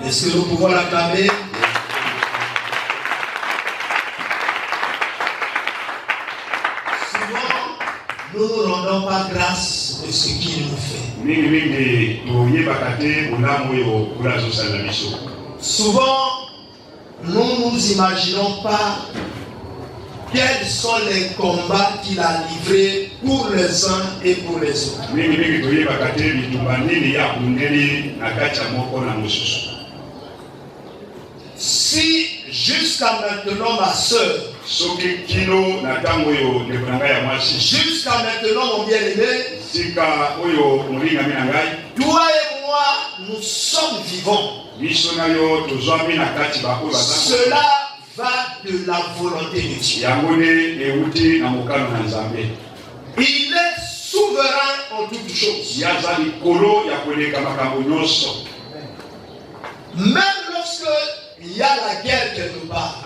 Est-ce que nous pouvons l'acclamer? Nous ne nous rendons pas grâce de ce qu'il nous fait. Souvent, nous ne nous imaginons pas quels sont les combats qu'il a livrés pour les uns et pour les autres. Si jusqu'à maintenant ma soeur, jusqu'à maintenant mon bien-aimé, toi et moi, nous sommes vivants. Cela va de la volonté de Dieu. Il est souverain en toutes choses. Même lorsque il y a la guerre quelque part,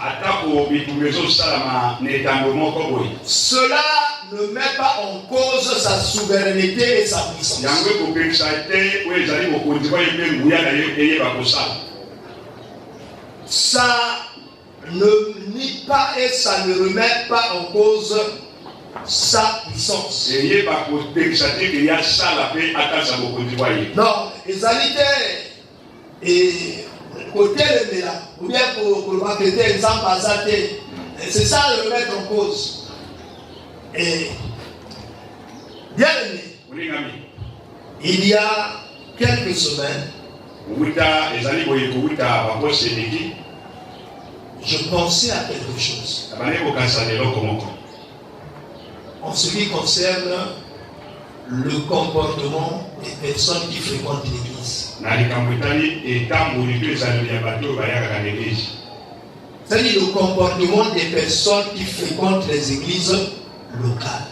cela ne met pas en cause sa souveraineté et sa puissance. Ça ne nie pas et ça ne remet pas en cause sa puissance. Non, égalité et côté de là, ou bien pour le marketer, exemple azaté, c'est ça le remettre en cause. Et bien aimé, il y a quelques semaines, je pensais à quelque chose. En ce qui concerne le comportement des personnes qui fréquentent l'église. C'est-à-dire le comportement des personnes qui fréquentent les églises locales.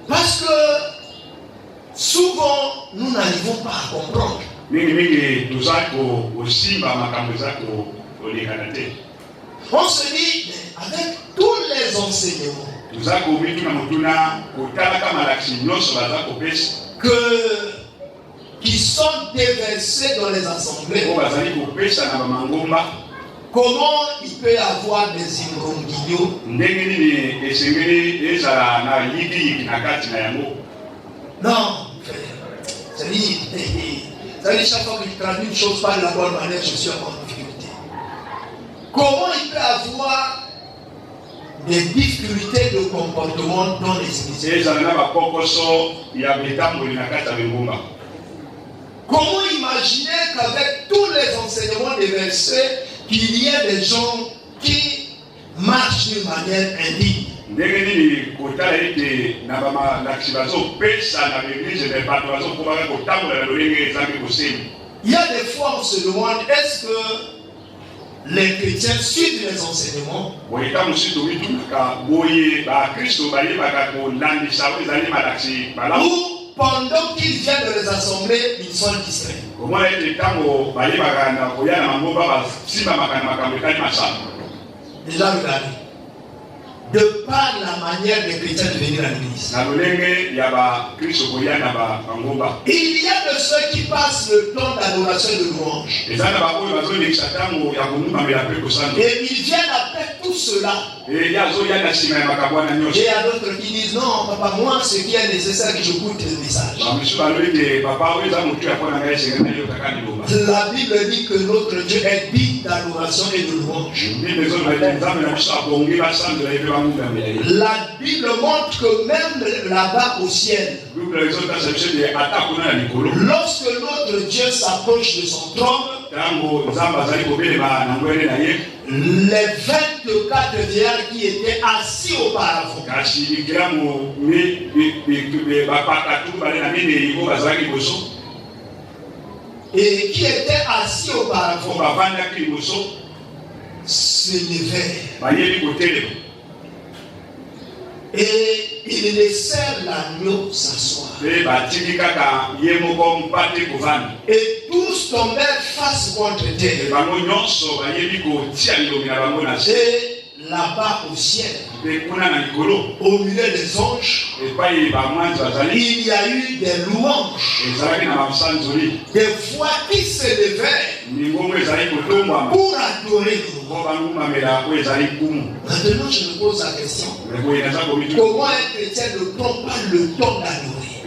Parce que souvent, nous n'arrivons pas à comprendre. On se dit, avec tous les enseignements qui sont déversés dans les assemblées, comment il peut y avoir des imbroglios? Non, c'est-à-dire chaque fois que je traduis une chose pas de la bonne manière, je suis en difficulté. Comment il peut y avoir des difficultés de comportement dans les églises? Comment imaginer qu'avec tous les enseignements des versets, qu'il y ait des gens qui marchent d'une manière indigne? Il y a des fois on se demande, est-ce que les chrétiens suivent les enseignements? Ou pendant qu'ils viennent de les assemblées, ils sont distraits? Déjà regardez. De par la manière des chrétiens de venir à l'église. Il y a de ceux qui passent le temps d'adoration et de louange. Et ils viennent après tout cela. Et il y a d'autres qui disent non, papa, moi, ce qui est nécessaire que j'écoute le message. La Bible dit que notre Dieu est digne d'adoration et de louange. La Bible montre que même là-bas au ciel, lorsque notre Dieu s'approche de son trône, les 24 vieillards qui étaient assis auparavant, et qui étaient assis auparavant, se levèrent. Et ils laissèrent l'agneau s'asseoir. Et tous tombèrent face contre terre. Et là-bas au ciel, au milieu des anges, il y a eu des louanges, des voix qui s'élevaient pour adorer nous. Maintenant, je me pose la question, comment un chrétien ne prend pas le temps d'adorer?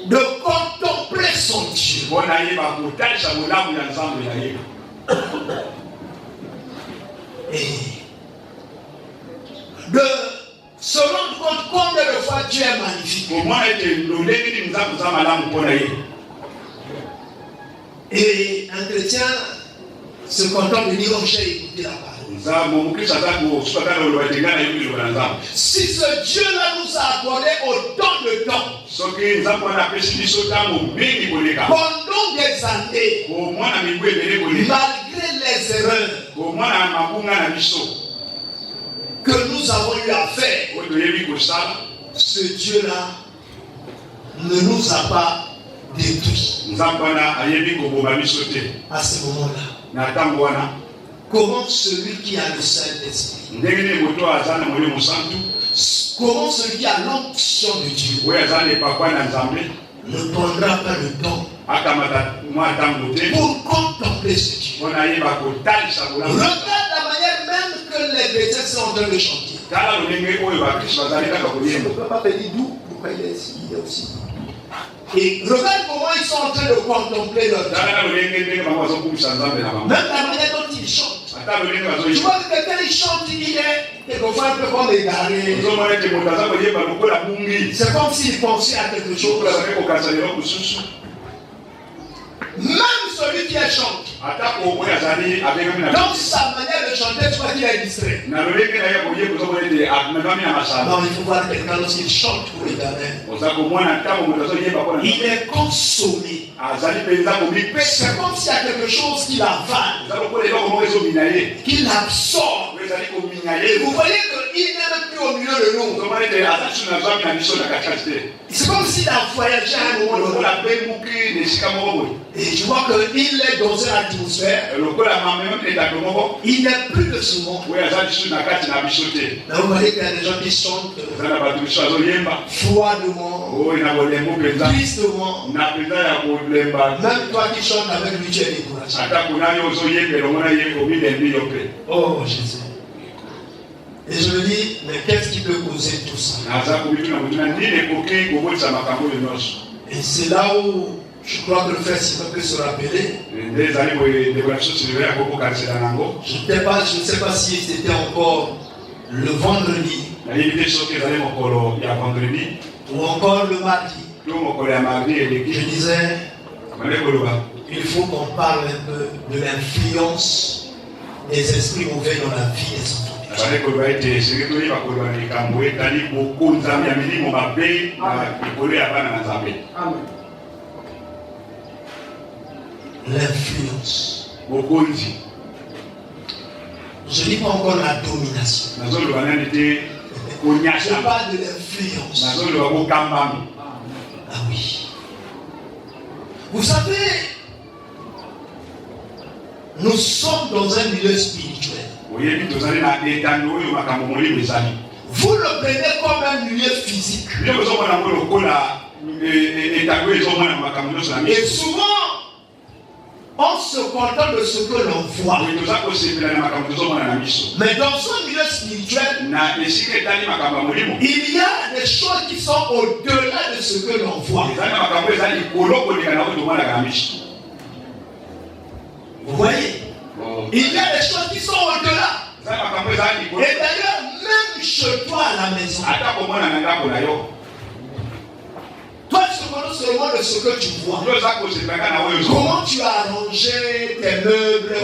De contempler son Dieu. Et de se rendre compte combien de fois Dieu est magnifique. Et un chrétien se contente de dire, oh, j'ai écouté la parole. Si ce Dieu-là nous a accordé autant de temps, pendant des années, malgré les erreurs que nous avons eu à faire, ce Dieu-là ne nous a pas détruits. À ce moment-là, comment celui qui a le Saint-Esprit, comment celui qui a l'onction de Dieu ne prendra pas le temps pour contempler ce Dieu? Regarde la manière même que les chrétiens sont en train de chanter. Je ne peux pas te dire d'où, pourquoi il est ici, il est aussi. Et regarde comment ils sont en train de contempler leur Dieu. Même la manière dont ils chantent. Tu vois que quelqu'un il chante, il est quelquefois un peu comme égaré. C'est comme s'il pensait à quelque chose. Même celui qui chante, dans sa manière de chanter, tu vois qu'il est distrait. Non, il faut voir quelqu'un lorsqu'il chante pour l'éternel. Il est consommé. C'est comme s'il y a quelque chose qui l'avale, qui l'absorbe. Et vous voyez qu'il n'est même plus au milieu de nous. C'est comme s'il a voyagé à un moment donné. Et tu vois qu'il est dans une atmosphère. Il n'est plus de ce monde. Là, vous voyez qu'il y a des gens qui chantent froidement, tristement. Même toi qui chantes avec lui, tu es découragé. Oh Jésus. Et je me dis, mais qu'est-ce qui peut causer tout ça? Et c'est là où je crois que le frère Simon peut se rappeler. Je ne sais pas si c'était encore le vendredi ou encore le mardi. Je disais, il faut qu'on parle un peu de l'influence des esprits mauvais dans la vie des enfants. L'influence. Je ne dis pas encore la domination. Je parle de l'influence. Ah oui. Vous savez, nous sommes dans un milieu spirituel. Vous le prenez comme un milieu physique. Et souvent, on se contente de ce que l'on voit. Mais dans un milieu spirituel, il y a des choses qui sont au-delà de ce que l'on voit. Vous voyez? Il y a des choses qui sont au-delà. Et d'ailleurs, même chez toi à la maison, toi, tu te connais seulement de ce que tu vois. Comment tu as arrangé tes meubles, tes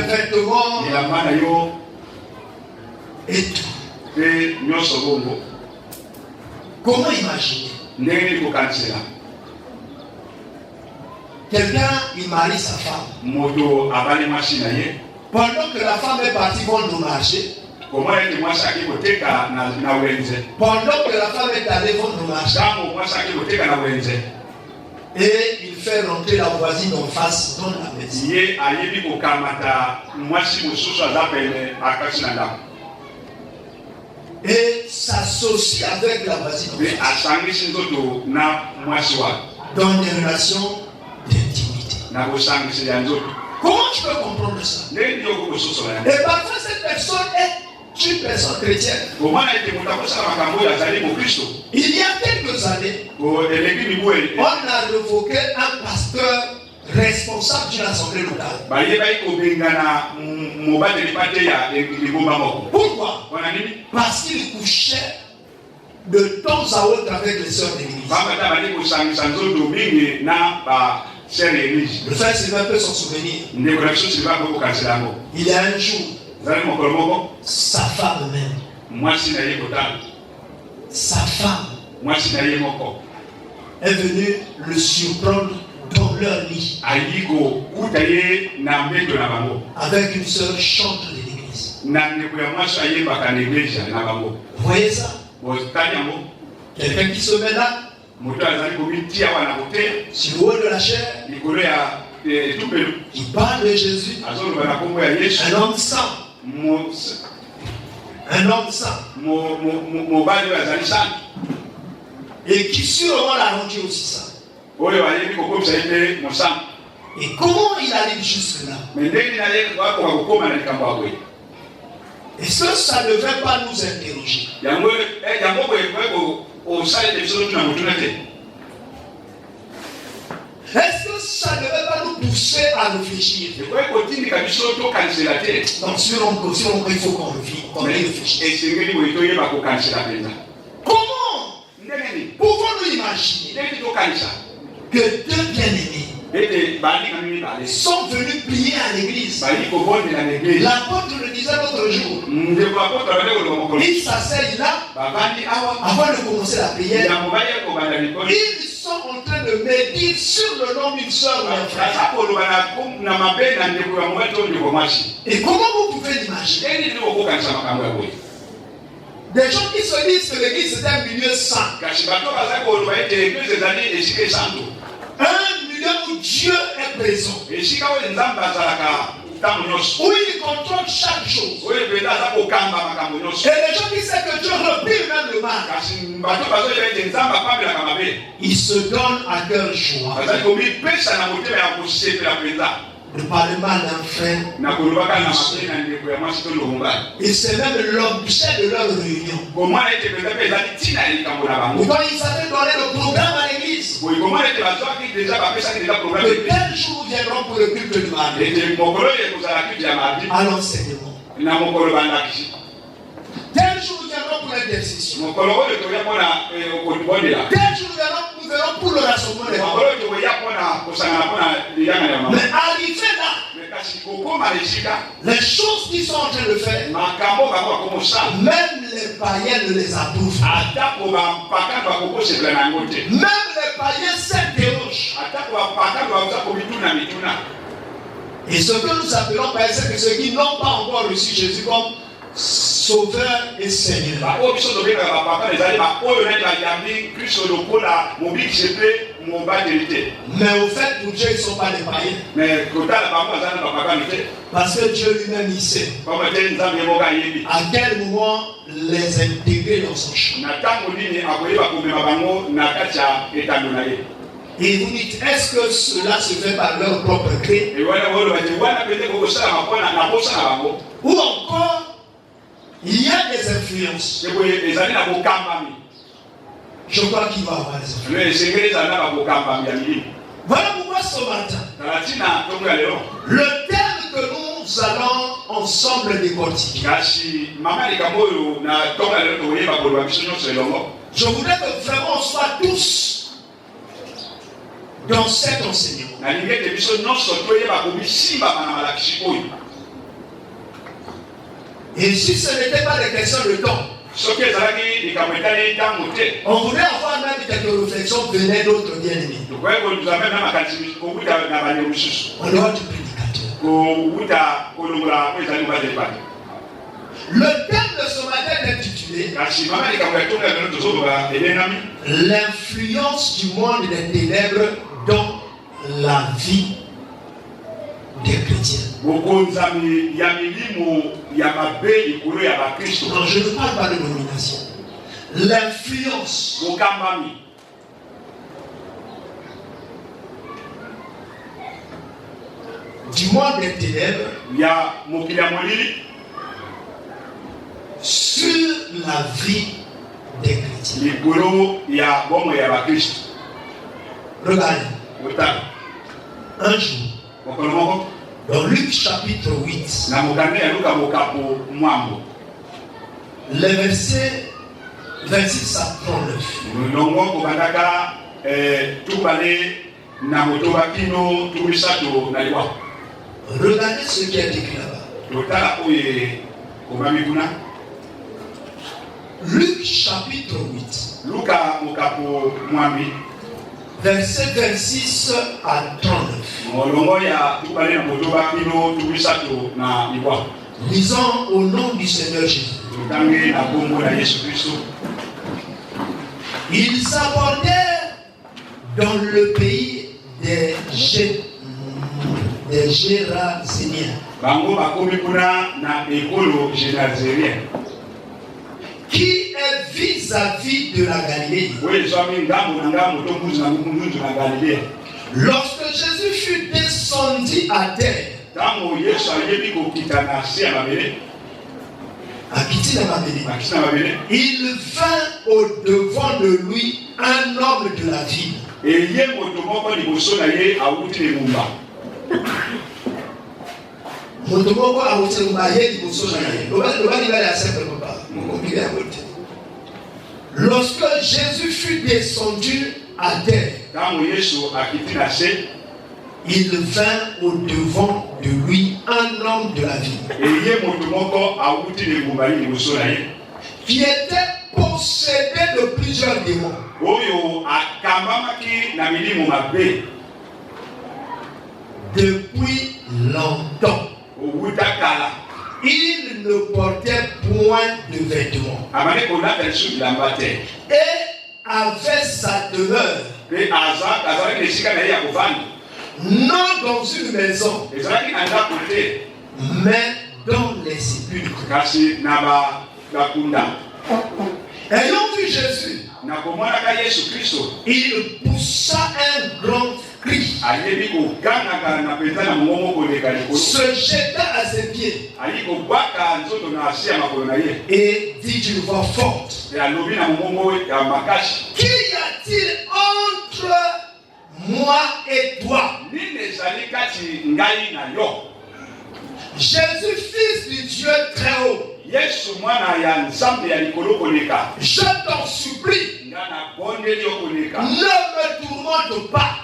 vêtements et tout. Comment imaginer? Quelqu'un, il marie sa femme. Pendant que la femme est partie vendre au marché, pendant que la femme est allée vendre au marché, Et il fait rentrer la voisine en face dans la maison. Et s'associe avec la voisine en face. Dans des relations d'intimité. Comment tu peux comprendre ça? Et parfois cette personne est une personne chrétienne. Il y a quelques années, on a révoqué un pasteur responsable d'une assemblée locale. Pourquoi? Parce qu'il couchait de temps à autre avec les sœurs d'église. Le frère Sylvain peut s'en souvenir. Il y a un jour, sa femme même, sa femme est venue le surprendre dans leur lit avec une sœur chantre de l'église. Vous voyez ça? Quelqu'un qui se met là sur le haut de la chair, qui parle de Jésus, un homme saint, et qui sûrement l'a rendu aussi saint. Et comment il arrive jusque là? Est-ce que ça ne devrait pas nous interroger? Est-ce que ça ne devrait pas nous pousser à réfléchir? Donc si on il faut qu'on réfléchisse. Comment pouvons-nous imaginer que deux bien-aimés sont venus prier à l'église? L'apôtre le disait l'autre jour. Ils s'asseyent là avant de commencer la prière. Ils sont en train de méditer sur le nom d'une soeur ou d'un frère. Et comment vous pouvez l'imaginer? Des gens qui se disent que l'église est un milieu saint. Un milieu où Dieu est présent. Où il contrôle chaque chose. Et les gens qui savent que Dieu repère même le mal, ils se donnent à cœur joie de parler mal d'un frère. Et c'est même l'objet de leur réunion. Quand ils avaient donné le programme à l'église, que tel jour viendront pour le culte du mardi, à l'enseignement. Tel jour viendront pour l'intercession. Tel jour nous verrons pour le rassemblement des femmes. Mais arrivé là, les choses qu'ils sont en train de faire, même les païens ne les approuvent. Même les païens s'interrogent. Et ce que nous appelons païens, c'est que ceux qui n'ont pas encore reçu Jésus comme Sauveur et Seigneur. Mais au fait, pour Dieu, ils ne sont pas des païens. Parce que Dieu lui-même, il sait à quel moment les intégrer dans son chemin. Et vous dites, est-ce que cela se fait par leur propre gré? Ou encore, il y a des influences. Je crois qu'il va y avoir des influences. Voilà pourquoi ce matin, le thème que nous allons ensemble décortiquer, je voudrais que vraiment on soit tous dans cet enseignement. Et si ce n'était pas des questions de temps, on voudrait avoir même quelques réflexions venaient d'autres bien-aimés. On doit être prédicateur. Le thème de ce matin est intitulé L'influence du monde des ténèbres dans la vie des chrétiens. Non, je ne parle pas de domination. L'influence du monde des ténèbres sur la vie des chrétiens. Regardez. Un jour, dans Luc chapitre 8, les versets 26 à 39. Regardez ce qui est écrit là-bas. Luc chapitre 8. Verset 26 à 39. Lisons au nom du Seigneur Jésus. Ils s'abordèrent dans le pays des Géraséniens, qui est vis-à-vis de la Galilée. Lorsque Jésus fut descendu à terre, il vint au devant de lui un homme de la ville. Lorsque Jésus fut descendu à terre, il vint au devant de lui un homme de la ville qui était possédé de plusieurs démons. Depuis longtemps, il ne portait point de vêtements et avait sa demeure non dans une maison, mais dans les sépulcres. Ayant vu Jésus, il poussa un grand cri, se jeta à ses pieds et dit d'une voix forte: qu'y a-t-il entre moi et toi? Jésus, fils du Dieu très haut, je t'en supplie, ne me tourmente pas.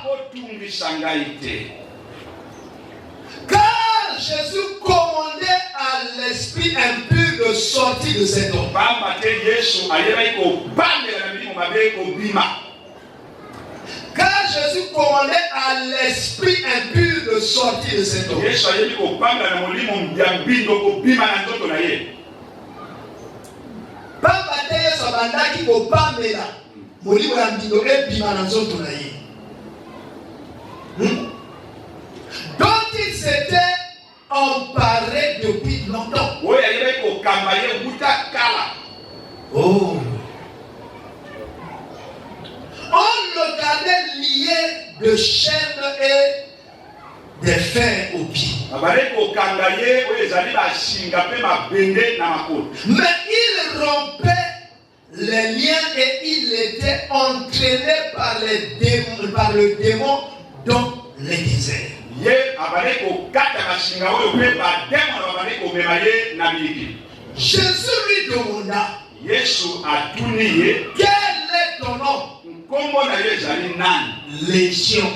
Car Jésus commandait à l'esprit impur de sortir de cet homme. Car Jésus commandait à l'esprit impur de sortir de cet homme. Dont il s'était emparé depuis longtemps. Oh. On le gardait lié de chaînes et des fers aux pieds. Mais il rompait les liens et il était entraîné par le démon dans les déserts. Jésus lui demanda: quel est ton nom? Légion.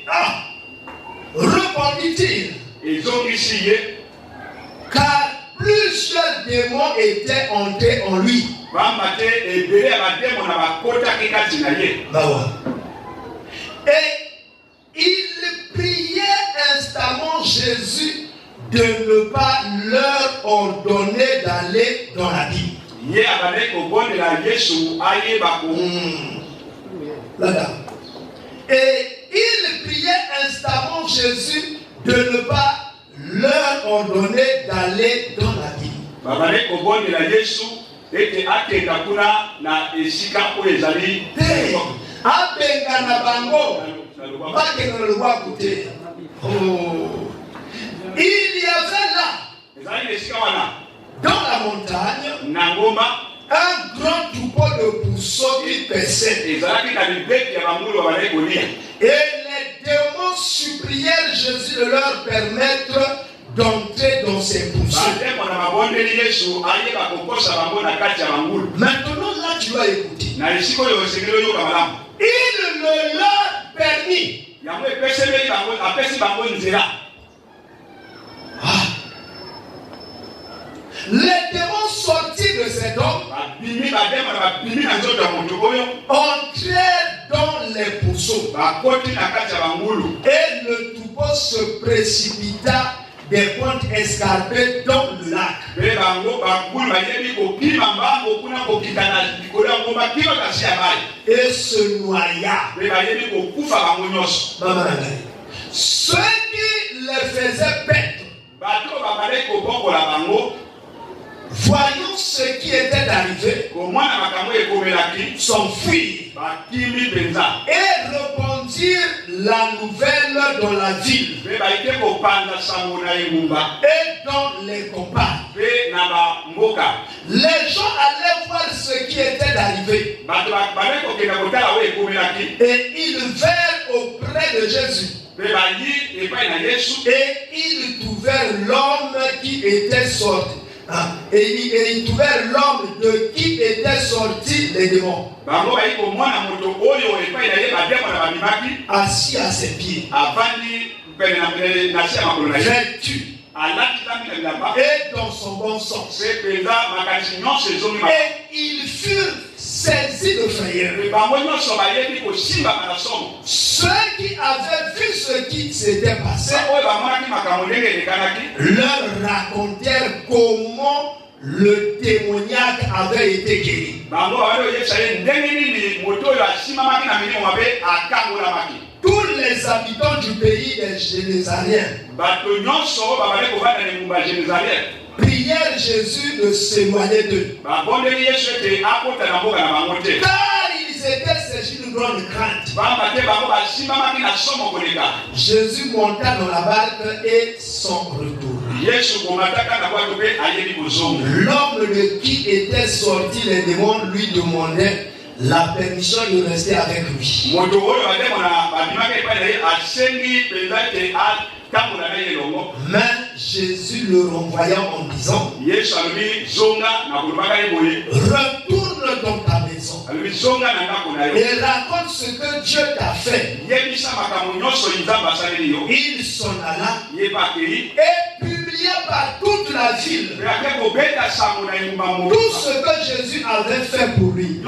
Ah! Répondit-il, car plusieurs démons étaient entrés en lui. Et il priait instamment Jésus de ne pas leur ordonner d'aller dans la ville. Là-bas. Et il priait instamment Jésus de ne pas leur ordonner d'aller dans la ville. Il y avait là, dans la montagne, un grand troupeau de pourceaux qui paissait. Et les démons supplièrent Jésus de leur permettre d'entrer dans ces pourceaux. Maintenant, là, tu vas écouter. Il le leur permit. Les démons sortis de cet homme entrèrent dans les pourceaux. Et le troupeau se précipita des pentes escarpées dans le lac. Et se noya. Ceux qui les faisaient paître, voyant ce qui était arrivé, s'enfuirent et répandirent la nouvelle dans la ville et dans les campagnes. Les gens allaient voir ce qui était arrivé et ils vinrent auprès de Jésus. Et ils trouvèrent l'homme qui était sorti. Et ils trouvèrent l'homme de qui étaient sortis les démons, assis à ses pieds, vêtu et dans son bon sens. Et ils furent saisis de frayeur. Ceux qui avaient vu ce qui s'était passé leur racontèrent comment le démoniaque avait été guéri. Tous les habitants du pays des Génésaréens prièrent Jésus de s'éloigner d'eux, car ils étaient saisis d'une grande crainte. Jésus monta dans la barque et s'en retourna. L'homme de qui étaient sortis les démons lui demandait la permission de rester avec lui. Mais Jésus le renvoya en disant: retourne dans ta maison et raconte ce que Dieu t'a fait. Il s'en alla et publia par toute la ville tout ce que Jésus avait fait pour lui.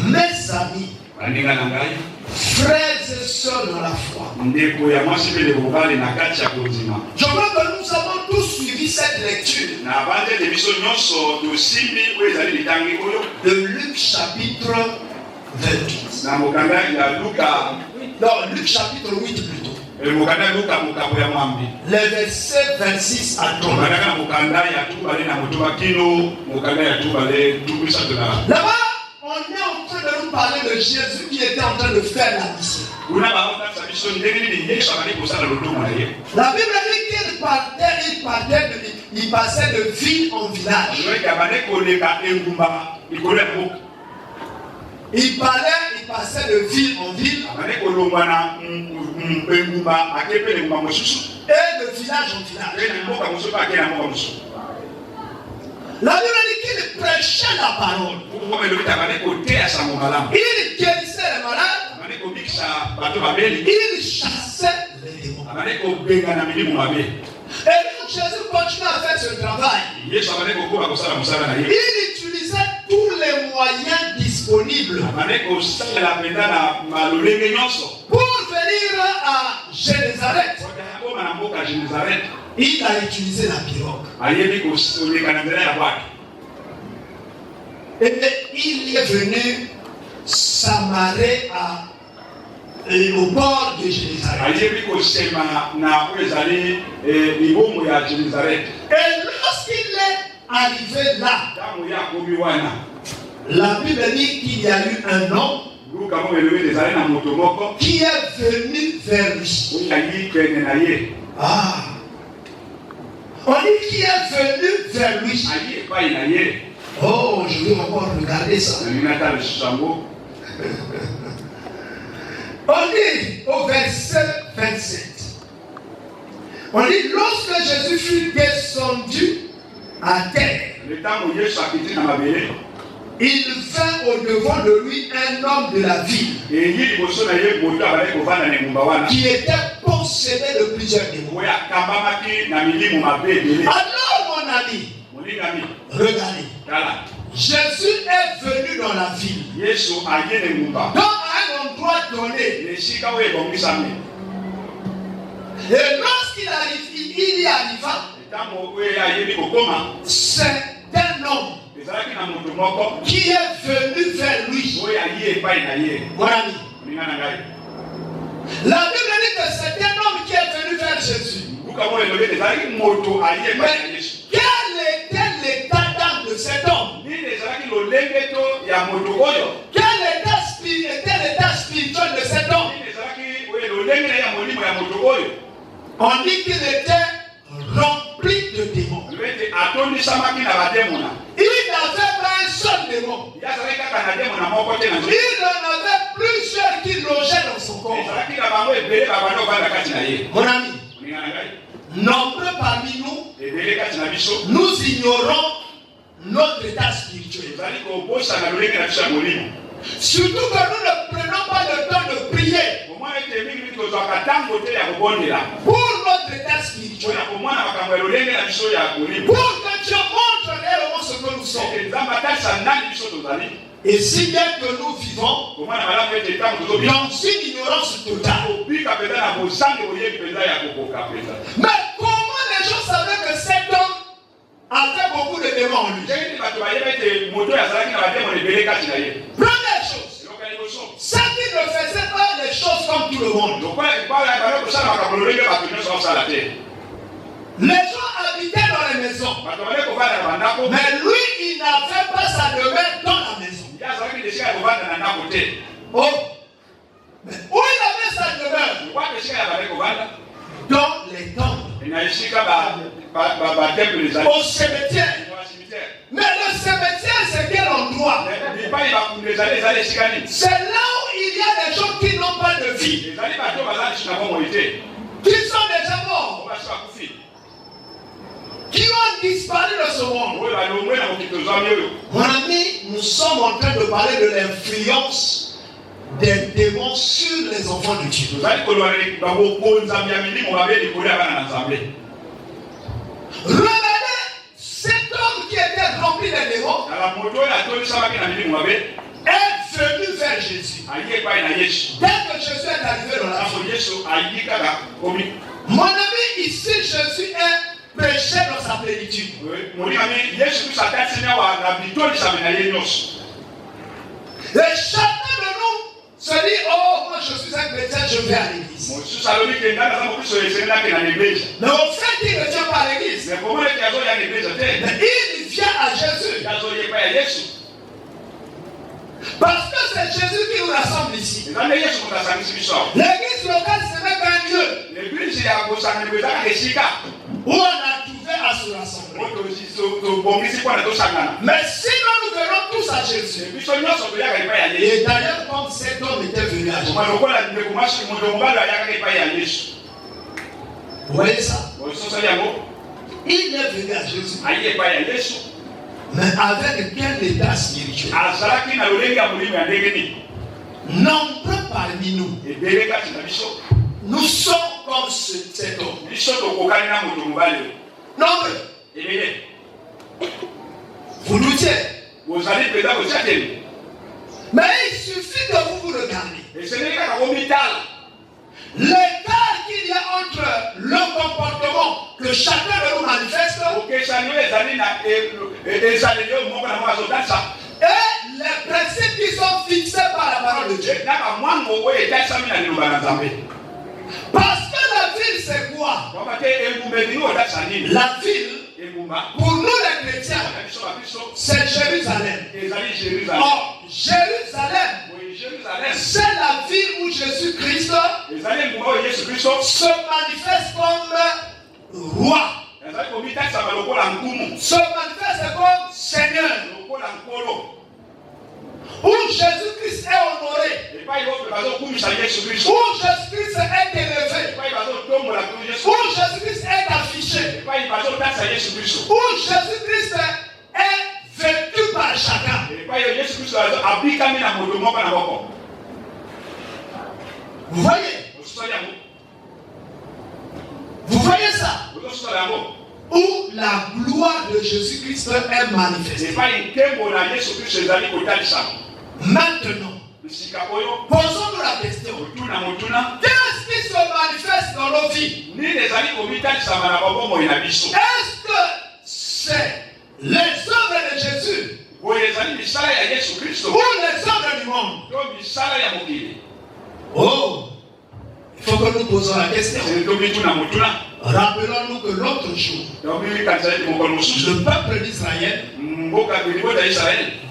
Mes amis, frères et sœurs dans la foi, je crois que nous avons tous suivi cette lecture de Luc chapitre 28. Non, Luc chapitre 8 plutôt. Les versets 26 à 30. Là-bas, on est en train de nous parler de Jésus qui était en train de faire la mission. La Bible dit qu'il passait de ville en village. Il passait de ville en ville et de village en village. La Bible dit qu'il prêchait la parole. Il guérissait les malades. Il chassait les démons. Et donc Jésus continue à faire ce travail. Il utilisait tous les moyens disponibles pour venir à Génézareth. Il a utilisé la pirogue. Et il est venu s'amarrer au port de Jérusalem. Et lorsqu'il est arrivé là, la Bible dit qu'il y a eu un homme qui est venu vers lui. Ah. On dit qu'il est venu vers lui. Oh, je vais encore regarder ça. On dit au verset 27. On dit lorsque Jésus fut descendu à terre, il vint au-devant de lui un homme de la ville qui était possédé de plusieurs démons. Alors mon ami, regardez, Jésus est venu dans la ville. Dans un endroit donné. Et lorsqu'il arrive, il y arriva, c'est un homme qui est venu vers lui. Mon ami. La Bible dit que c'est un homme qui est venu vers Jésus. Mais quel était l'état d'âme de cet homme? Quel était l'état spirituel de cet homme? On dit qu'il était rempli de démons. Il n'avait pas un seul démon. Il en avait plusieurs qui logeaient dans son corps. Mon ami, nombreux parmi nous, nous ignorons notre état spirituel. Surtout que nous ne prenons pas le temps de prier pour notre état spirituel. Pour que Dieu montre réellement ce que nous sommes. Et si bien que nous vivons dans une ignorance totale. Mais comment les gens savaient que cet homme avait beaucoup de démons en lui? Première chose, c'est qu'il ne faisait pas les choses comme tout le monde. Les gens habitaient dans les maisons. Mais lui, il n'avait pas sa demeure dans la maison. Oh. Mais où il avait sa demeure? Dans les temples. Au cimetière. Mais le cimetière, c'est quel endroit? C'est là où il y a des gens qui n'ont pas de vie. Qui sont déjà morts. Qui ont disparu de ce monde. Mon ami, nous sommes en train de parler de l'influence des démons sur les enfants de Dieu. Regardez cet homme qui était rempli de démons est venu vers Jésus. Dès que Jésus est arrivé dans la ville. Mon ami, ici Jésus est prêché dans sa plénitude. Et chacun de nous se dit, oh, moi je suis un chrétien, je vais à l'église. Mais au fait, il ne vient pas à l'église. Mais il vient à Jésus. Parce que c'est Jésus qui nous rassemble ici. L'église locale, ce n'est qu'un lieu où on a trouvé à se rassembler. Mais sinon nous venons tous à Jésus. Et d'ailleurs, comme cet homme était venu à Jésus. Vous voyez ça? Il est venu à Jésus. Mais avec quel état spirituel? Nombreux parmi nous, nous sommes comme cet homme. Nombreux. Vous doutiez. Mais il suffit de vous regarder. L'écart qu'il y a entre le comportement que chacun de nous manifeste et les principes qui sont fixés par la parole de Dieu. Parce que la ville, c'est quoi? La ville, pour nous les chrétiens, c'est Jérusalem. Or, Jérusalem, c'est la ville où Jésus-Christ se manifeste comme roi. Se manifeste comme Seigneur. Où Jésus-Christ est honoré. Où Jésus-Christ est élevé. Où Jésus-Christ est affiché. Où Jésus-Christ est vécu par chacun. Vous voyez? Vous voyez ça? Où la gloire de Jésus-Christ est manifestée. Maintenant, posons-nous la question. Qu'est-ce qui se manifeste dans nos vies? Est-ce que c'est les œuvres de Jésus ou les œuvres du monde? Oh, il faut que nous posions la question. Rappelons-nous que l'autre jour, le peuple d'Israël,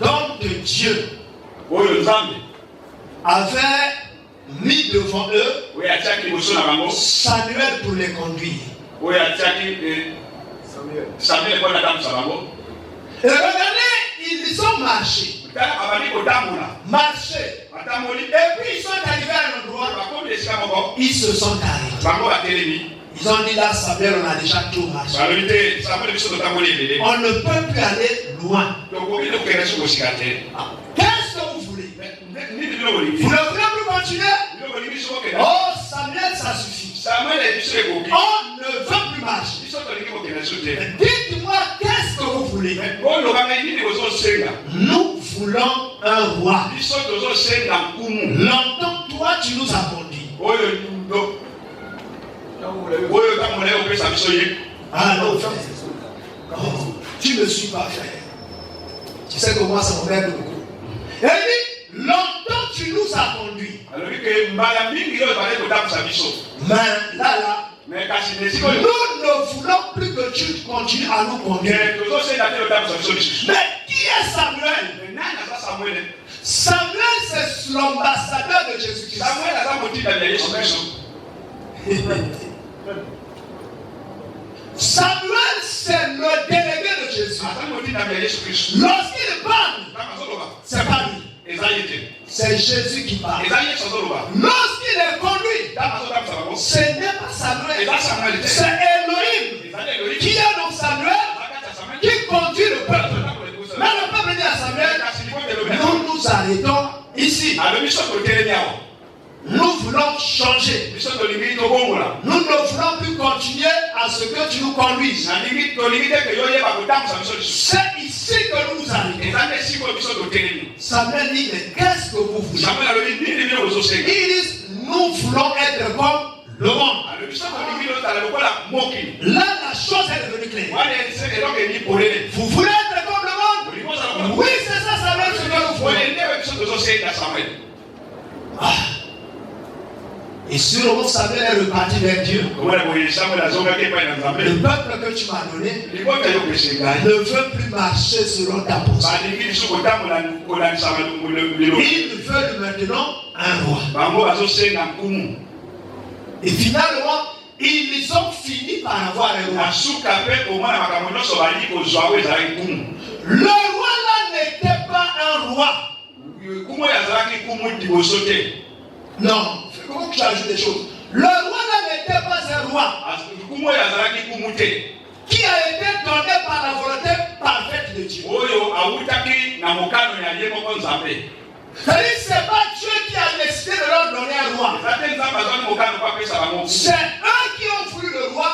donc Dieu, avait mis devant eux Samuel pour les conduire. Et regardez, ils ont marché. Et puis ils sont arrivés à un endroit, ils se sont arrêtés. Ils ont dit là, Samuel, on a déjà tout marché. On ne peut plus aller loin. Qu'est-ce que vous voulez? Vous ne voulez plus continuer? Oh, Samuel, ça suffit. On ne veut plus marcher. Dites-moi, qu'est-ce que vous voulez? Nous voulons un roi. Longtemps, toi, tu nous as conduit. Ah non, tu ne me suis pas, frère. Tu sais que moi, ça m'emmerde beaucoup. Et dit, longtemps tu nous as conduits. Mais là, nous ne voulons plus que tu continues à nous conduire. Mais qui est Samuel? Samuel, c'est l'ambassadeur de Jésus-Christ. Samuel, c'est le délégué de Jésus. Lorsqu'il parle, c'est pas lui. C'est Jésus qui parle. Lorsqu'il est conduit, ce n'est pas Samuel. C'est Elohim qui est donc Samuel qui conduit le peuple. Mais le peuple dit à Samuel, nous nous arrêtons ici. Nous voulons changer. Nous ne voulons plus continuer à ce que tu nous conduises. C'est ici que nous nous arrêtons. Samuel dit, mais qu'est-ce que vous voulez? Ils disent, nous voulons être comme le monde. Là, la chose est devenue claire. Vous voulez être comme le monde? Oui, c'est ça, Samuel, ce que nous voulons. Et sur Samuel est reparti vers Dieu. Le peuple que tu m'as donné ne veut plus marcher selon ta pensée. Ils veulent maintenant un roi. Et finalement, ils ont fini par avoir un roi. Le roi là n'était pas un roi. Non. Comment tu ajoutes des choses? Le roi là n'était pas un roi qui a été donné par la volonté parfaite de Dieu. C'est pas Dieu qui a décidé de leur donner un roi. C'est eux qui ont voulu le roi.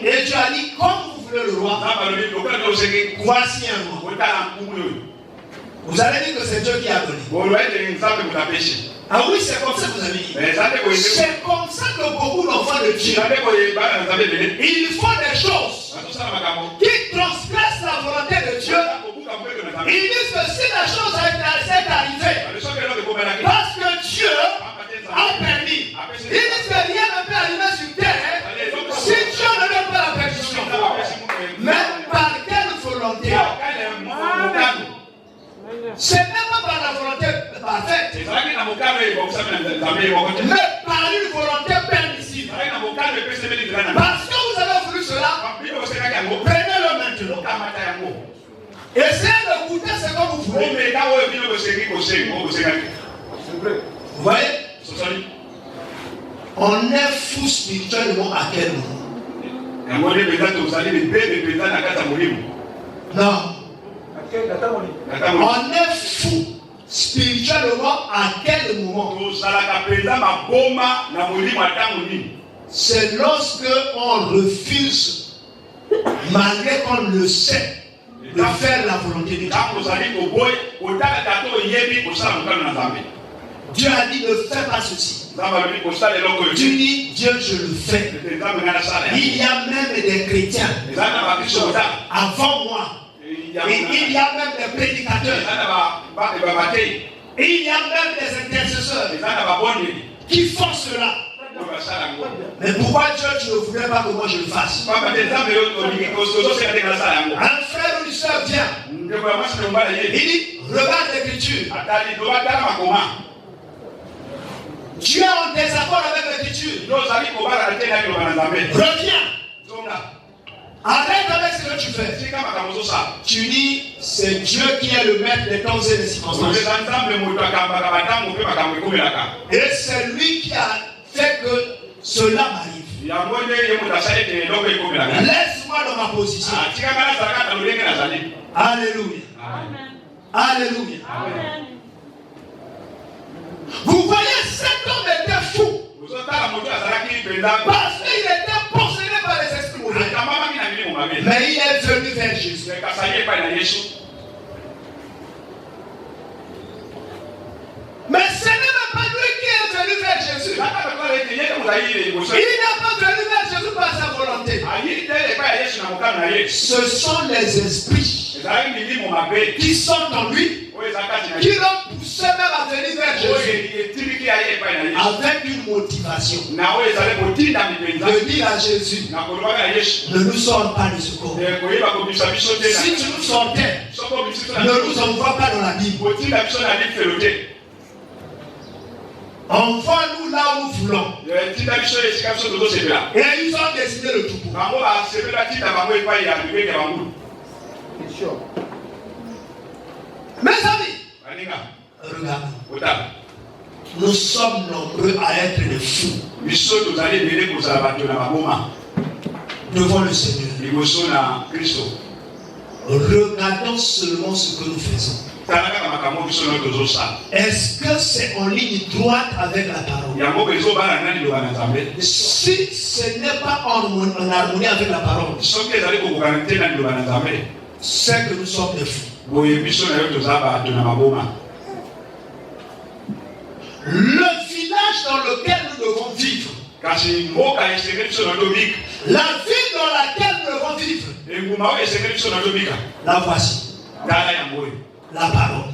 Et Dieu a dit, comme vous voulez le roi, voici un roi. Vous allez dire que c'est Dieu qui a donné. Ah oui, c'est comme ça que vous avez dit. C'est comme ça que beaucoup d'enfants de Dieu, ils font des choses qui transgressent la volonté de Dieu Ils disent que si la chose est arrivée, parce que Dieu a permis, ils disent que rien ne peut arriver sur terre si Dieu ne donne pas la permission. Mais par quelle volonté? Ce n'est pas par la volonté parfaite, mais par une volonté permissive. Parce que vous avez voulu cela, prenez-le maintenant. Essayez de goûter ce que vous voulez. Vous voyez? On est fou spirituellement à quel moment? Non. On est fou spirituellement à quel moment? C'est lorsque on refuse, malgré qu'on le sait, de faire la volonté de Dieu. Dieu a dit ne fais pas ceci. Tu dis Dieu je le fais. Il y a même des chrétiens avant moi. Et il y a même des prédicateurs. Et il y a même des intercesseurs qui font cela. Mais pourquoi Dieu tu ne voulais pas que moi je le fasse? Un frère ou une soeur vient. Il dit regarde l'écriture. Tu es en désaccord avec l'écriture. Reviens. Arrête avec ce que tu fais. Tu dis c'est Dieu qui est le maître des temps et des circonstances. Et c'est lui qui a fait que cela m'arrive. Laisse-moi dans ma position. Alléluia. Amen. Alléluia. Amen. Vous voyez, cet homme était fou. Parce qu'il était possédé par les esprits mauvais. Mais il est venu vers Jésus. Mais ce n'est même pas lui qui est venu vers Jésus. Il n'est pas venu vers Jésus par sa volonté. Ce sont les esprits qui sont en lui, qui l'ont poussé même à venir vers Jésus avec une motivation de dire à Jésus ne nous sors pas du secours. Si tu nous sortais, ne nous envoie pas dans la Bible. Envoie-nous là où nous voulons. Et ils ont décidé le tout. Mes amis, regarde. Nous sommes nombreux à être des fous devant le Seigneur. Regardons seulement ce que nous faisons. Est-ce que c'est en ligne droite avec la parole? Si ce n'est pas en harmonie avec la parole, c'est que nous sommes des fous. Le village dans lequel nous devons vivre, la ville dans laquelle nous devons vivre, la voici. La parole.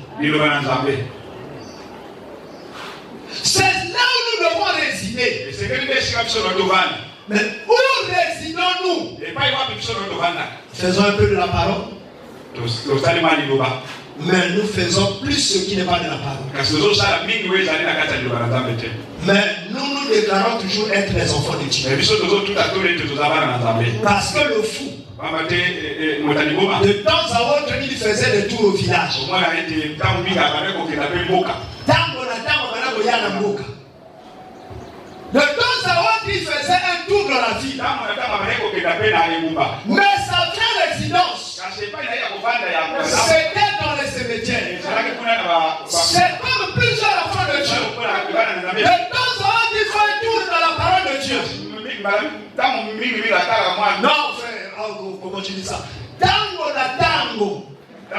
C'est là où nous devons résider. Mais où résidons-nous? Faisons un peu de la parole. Mais nous faisons plus ce qui n'est pas de la parole. Mais nous déclarons toujours être les enfants de Dieu. Parce que le fou, de temps à autre, il faisait des tours au village. De temps à autre, il faisait un tour dans la ville. Mais sa vraie résidence, c'était dans les cimetières. C'est comme plusieurs enfants de Dieu. De temps à autre, il fait un tour dans la parole de Dieu. Non, frère, comment tu dis ça? Tango na tango. De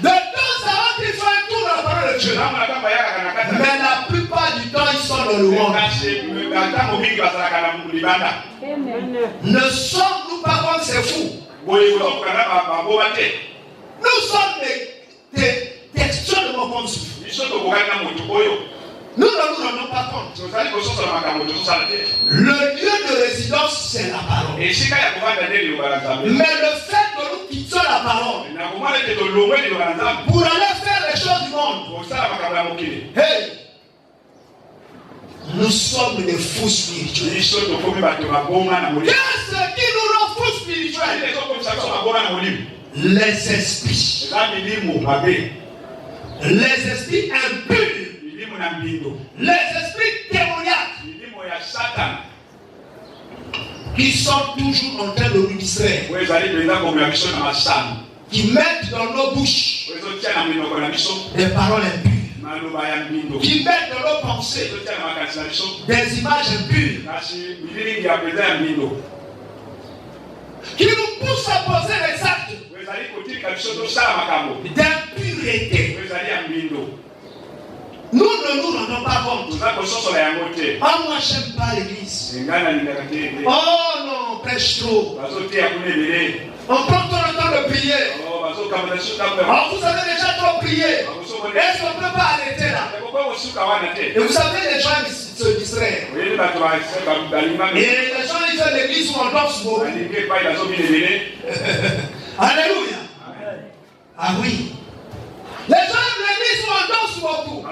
temps à autre, il fait un tour dans la parole de Dieu. Mais la plupart du temps, ils sont dans le monde. Ne sommes-nous pas comme ces fous? Nous sommes des textures de mon compte. Nous ne nous rendons pas compte. Le lieu de résidence, c'est la parole. Mais le fait que nous quittions la parole pour aller faire les choses du monde, hey, nous sommes des fous spirituels. Qu'est-ce qui nous rend fous spirituels? Les esprits. Les esprits impurs. Les esprits démoniaques qui sont toujours en train de nous distraire, qui mettent dans nos bouches des paroles impures, qui mettent dans nos pensées des images impures, qui nous poussent à poser des actes d'impureté. Nous ne nous rendons pas compte. Ah, moi j'aime pas l'église. Oh non, on prêche trop. On prend tout le temps de prier. Oh, vous avez déjà trop prié. Est-ce qu'on ne peut pas arrêter là? Et vous savez, les gens se distraient. Et les gens ils font l'église où on danse beaucoup. Alléluia. Ah oui. Les gens aiment l'église où on danse beaucoup. De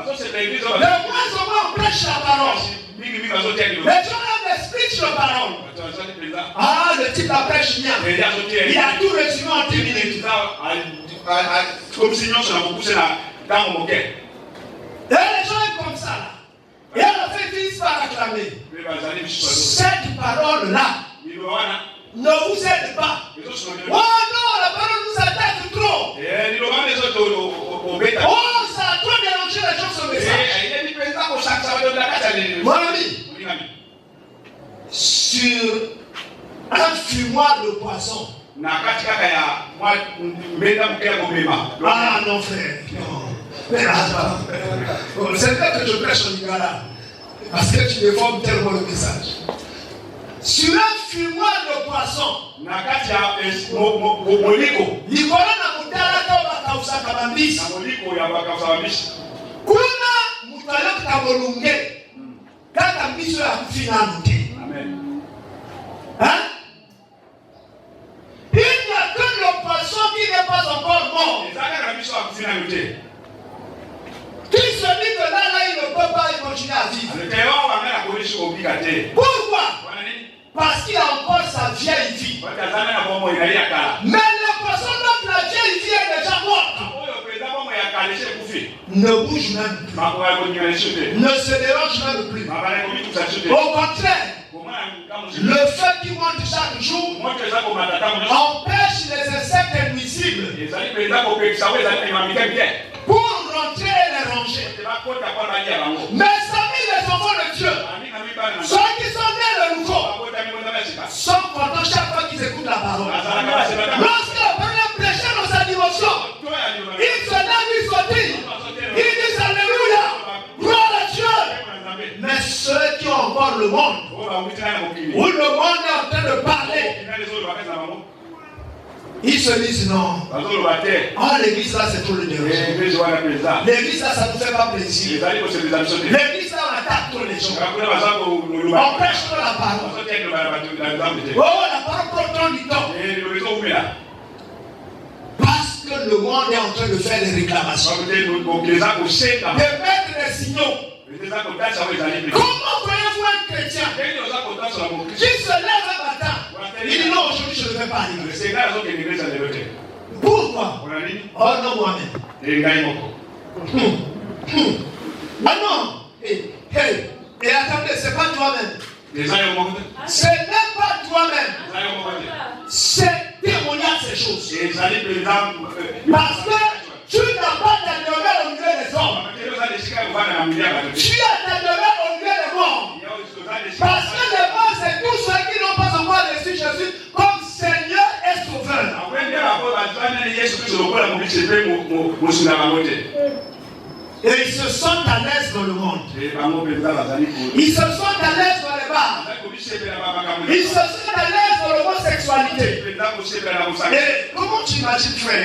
moins en moins on prêche la parole. Les gens aiment l'esprit sur la parole. Ah, le type la prêche bien. Il a tout résumé en 10 minutes. Comme si nous sommes poussés dans mon cœur. Et les gens aiment comme ça. Et à la fin, ils finissent par acclamer. Cette parole-là ne vous aide pas. Oh non, la parole nous attaque trop. Oh, ça a trop dérangé les gens ce message. Mon ami, sur un fumoir de poisson. Ah non frère, non. C'est vrai que je prêche en Igala, parce que tu déformes tellement le message. Sur un fumoir de poisson, kuna mutaloka kabolunge kaka miso ya kufinante. Hein? Il n'y a que le poisson qui n'est pas encore mort. Qui se dit que là, il ne peut pas continuer à vivre. Pourquoi? Parce qu'il a encore sa vieille vie. Mais le poisson dont la vieille vie est déjà morte ne bouge même plus. Ne se dérange même plus. Au contraire, le feu qui monte chaque jour empêche les insectes nuisibles pour rentrer et les ranger. Mais amis, les enfants de Dieu, ceux qui sont nés de nouveau sont contents chaque fois qu'ils écoutent la parole. Lorsque le premier prêcheur dans sa dimension, il se lève, il se dit, il dit alléluia, gloire à Dieu. Mais ceux qui ont encore le monde, où le monde est en train de parler, ils se disent non. Oh, l'église là c'est trop le dérangeant. L'église là ça ne nous fait pas plaisir. L'église là on attaque tous les gens. On prêche trop la parole. Oh, la parole prend trop du temps. Parce que le monde est en train de faire des réclamations, de mettre des signaux. Comment voyez-vous un chrétien qui se lève un matin, il dit non, aujourd'hui je ne vais pas aller. Pourquoi? Oh non, moi-même. Ah non. Et attendez, c'est pas toi-même. C'est même pas toi-même. C'est démoniaque ces choses. Parce que tu n'as pas ta demeure au milieu des hommes. Tu as ta demeure au milieu des morts. Parce que les morts, c'est tous ceux qui n'ont pas encore reçu Jésus comme Seigneur et Sauveur. Et ils se sentent à l'aise dans le monde. Ils se sentent à l'aise dans les les bars. Ils se sentent à l'aise dans l'homosexualité. Et comment tu imagines, frère,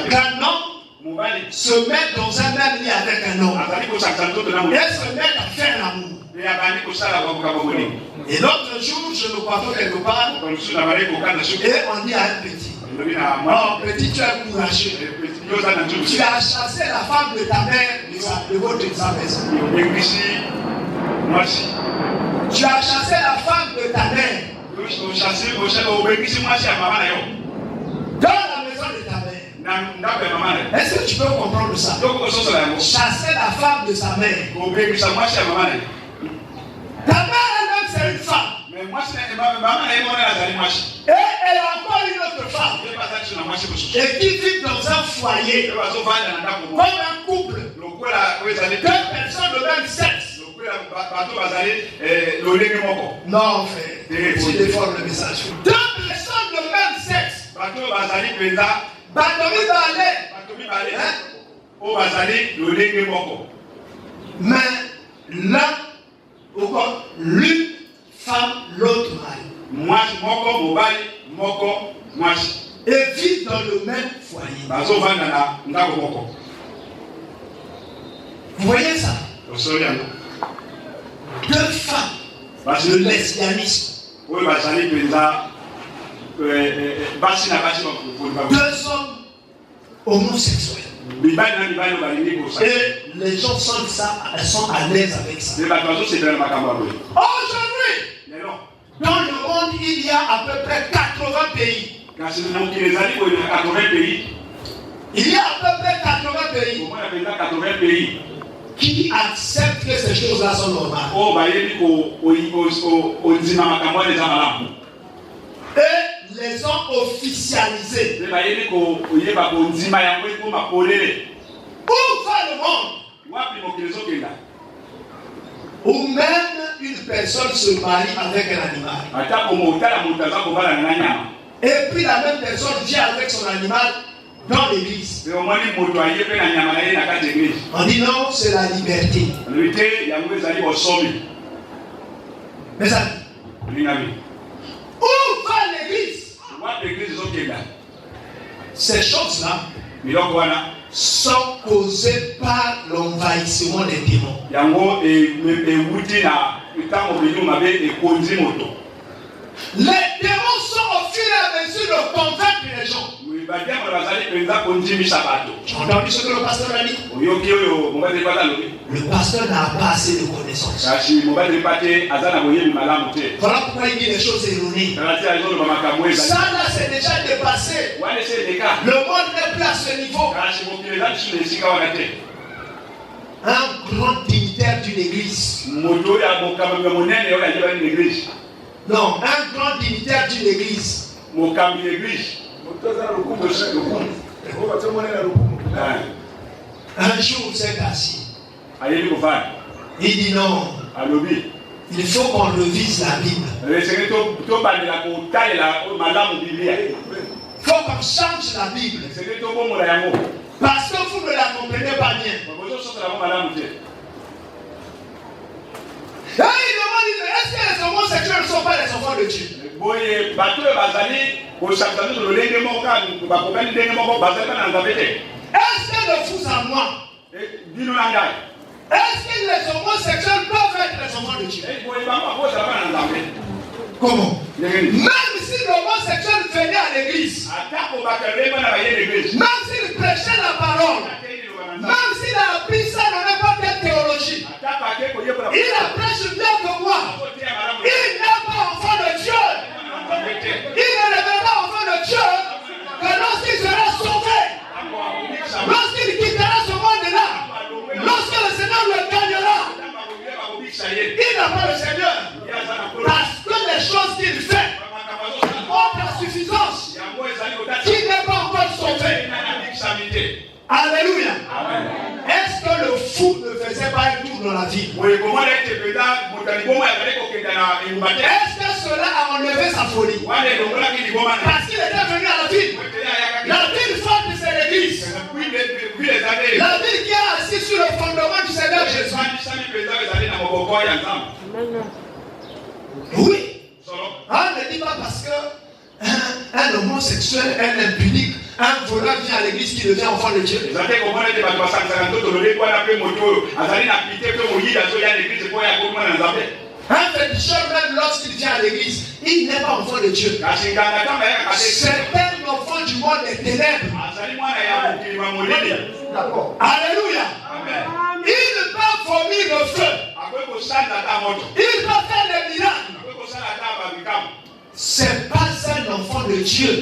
qu'un homme se met dans un même lit avec un homme et se met à faire l'amour? Et l'autre jour, je me crois quelque part et on dit à un petit, oh petit, tu es courageux. Tu as chassé la femme de ta mère de votre maison. Tu as chassé la femme de ta mère dans la maison de ta mère. Est-ce que tu peux comprendre ça? Chasser la femme de sa mère. Ta mère elle-même c'est une femme. Et elle a encore une autre femme. Et qui vit dans un foyer. Comme un couple. Deux personnes de même sexe. Non, frère. Tu déformes le message. Deux personnes de même sexe. Mais l'un, l'une femme, l'autre mari. Et vivent dans le même foyer. Vous voyez ça? Deux femmes. Le lesbianisme. Deux hommes homosexuels. Et les gens sentent ça, elles sont à l'aise avec ça. Aujourd'hui, dans le monde, il y a à peu près 80 pays. Il y a à peu près 80 pays qui acceptent que ces choses-là sont normales. Et les ont officialisés. Où va le monde? Où même une personne se marie avec un animal. Et puis la même personne vient avec son animal dans l'église. On dit non, c'est la liberté. Mais ça, où va l'église? Ces choses-là sont causées par l'envahissement des démons. Les démons sont au fur et à mesure de convaincre les gens. J'ai entendu ce que le pasteur a dit. Le pasteur n'a pas assez de connaissances. Voilà pourquoi il dit les choses erronées. Ça là c'est déjà dépassé. Le monde n'est plus à ce niveau. Un grand dignitaire d'une église. Non, un grand dignitaire d'une église. Un jour, c'est assis. Il dit non. Il faut qu'on revise la Bible. Il faut qu'on change la Bible. Parce que vous ne la comprenez pas bien. Et il demande, est-ce que les homosexuels ne sont pas les enfants de Dieu? Est-ce que de vous à moi, est-ce que les homosexuels peuvent être les enfants de Dieu? Comment? Même si l'homosexuel venait à l'église, même s'il prêchait la parole, même s'il a appris ça dans n'importe quelle théologie, il prêche bien que moi. Il n'est pas enfant de Dieu. Il ne devient pas enfant de Dieu que lorsqu'il sera sauvé, lorsqu'il quittera ce monde-là, lorsque le Seigneur le gagnera, il n'a pas le Seigneur. Parce que les choses qu'il fait ont la suffisance, qu'il n'est pas encore sauvé. Alléluia. Est-ce que le fou ne faisait pas un tour dans la ville? Est-ce que cela a enlevé sa folie? Parce qu'il était venu à la ville. La ville forte, c'est l'église. La ville qui est assise sur le fondement du Seigneur Jésus. Oui. On ne dit pas parce que un homosexuel, un impunique, un voleur vient à l'église qui devient enfant de Dieu. Un féticheur, même lorsqu'il vient à l'église, il n'est pas enfant de Dieu. C'est un enfant du monde des ténèbres. Alléluia. Il peut vomir le feu. Il peut faire des miracles. C'est pas un enfant de Dieu.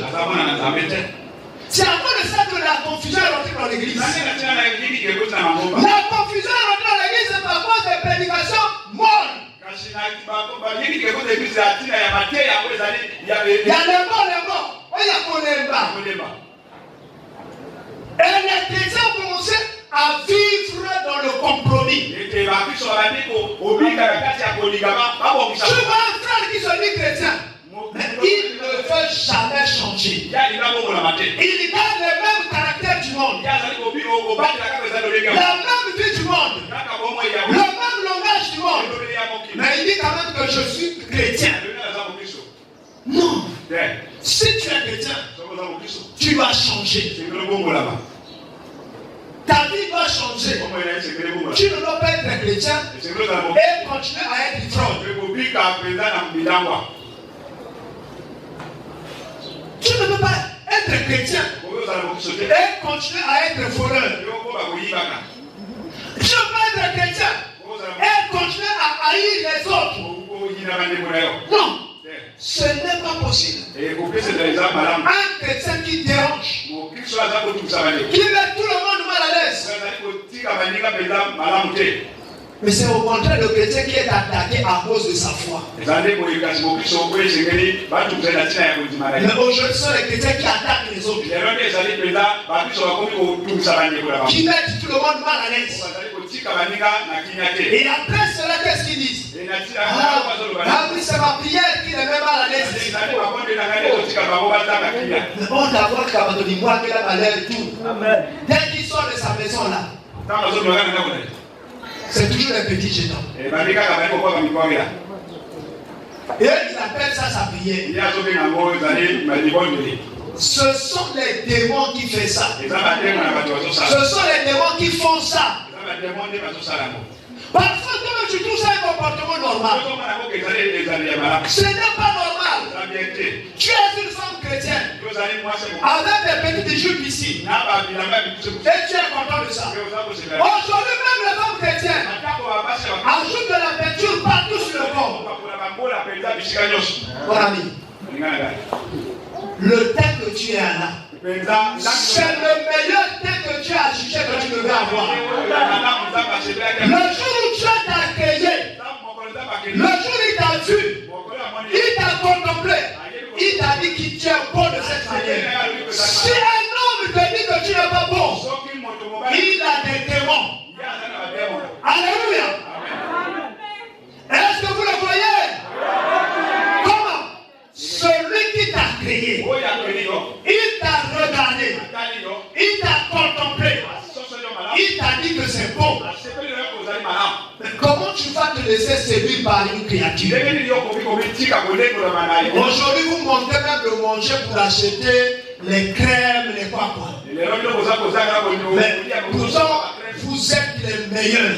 C'est à cause de ça que la confusion est rentrée dans l'église. La confusion est rentrée dans l'église, c'est par cause des prédications molles. Il y a les morts. Il y a Kolemba. Et les chrétiens ont commencé à vivre dans le compromis. Tu vois un frère qui se dit chrétien, mais il ne veut jamais changer. Il garde le même caractère du monde, la même vie du monde, le même langage du monde. Mais il dit quand même que je suis chrétien. Non. Si tu es chrétien, tu dois changer. Ta vie doit changer. Tu ne dois pas être chrétien et continuer à être ivrogne. Tu ne peux pas être chrétien et continuer à être voleur. Tu ne peux pas être chrétien et continuer à haïr les autres. Non. Ce n'est pas possible. Un chrétien qui dérange, qui met tout le monde mal à l'aise. Mais c'est au contraire le chrétien qui est attaqué à cause de sa foi. Mais aujourd'hui, ce sont les chrétiens qui attaquent les autres. Qui mettent tout le monde mal à l'aise. Et après cela, qu'est-ce qu'ils disent? C'est ma prière qui les met mal à l'aise. On d'abord moi qui a malheur et tout. Dès qu'il sort de sa maison là, c'est toujours un petit jeton. Et il appelle ça sa prière. Ce sont les démons qui font ça. Ce sont les démons qui font ça. Parfois, quand tu trouves ça un comportement normal, ce n'est pas normal. Tu es une femme chrétienne avec des petites jupes ici et tu es content de ça. Aujourd'hui, même les femmes chrétiennes ajoutent de la peinture partout sur le corps. Mon ami, le temps que tu es là, c'est le meilleur temps que tu as jugé que tu devais avoir. Le jour où tu as accueilli, le jour où il t'a vu, il t'a contemplé, il t'a dit qu'il tient bon de cette manière. Si un homme te dit que tu n'es pas bon, il a des démons. Alléluia. Est-ce que vous le voyez? Comment? Celui qui t'a créé, il t'a regardé, il t'a contemplé, il t'a dit que c'est bon. Comment tu vas te laisser séduire par une créature? Aujourd'hui, vous montez même de manger pour acheter les crèmes, les quoi. Mais vous êtes les meilleurs.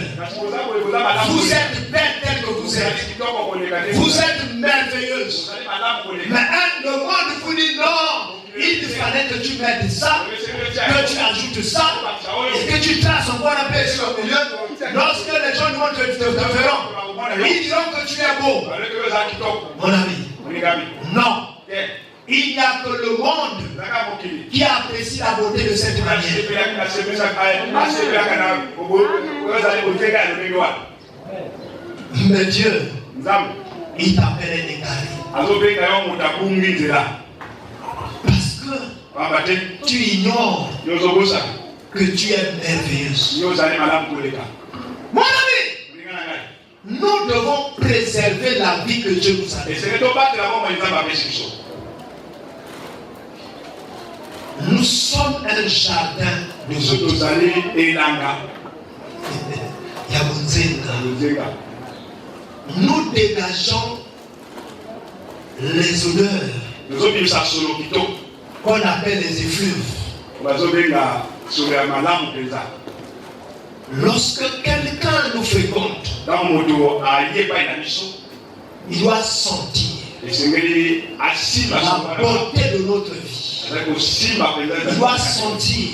Vous êtes belles telles que vous êtes. Vous êtes merveilleuses. Mais le monde vous dit non. Il fallait que tu mettes ça, que tu ajoutes ça, et que tu traces encore un peu sur le milieu. Lorsque les gens te verront, ils diront que tu es beau. Mon ami, non. Il n'y a que le monde qui apprécie la beauté de cette manière. Mais Dieu, il t'appelle un égaré. Parce que tu ignores que tu es merveilleuse. Mon ami, nous devons préserver la vie que Dieu nous a donnée. Nous sommes un jardin de Yabunzenga. Nous dégageons les odeurs qu'on appelle les effluves. Lorsque quelqu'un nous fréquente, il doit sentir la beauté de notre vie. Il doit sentir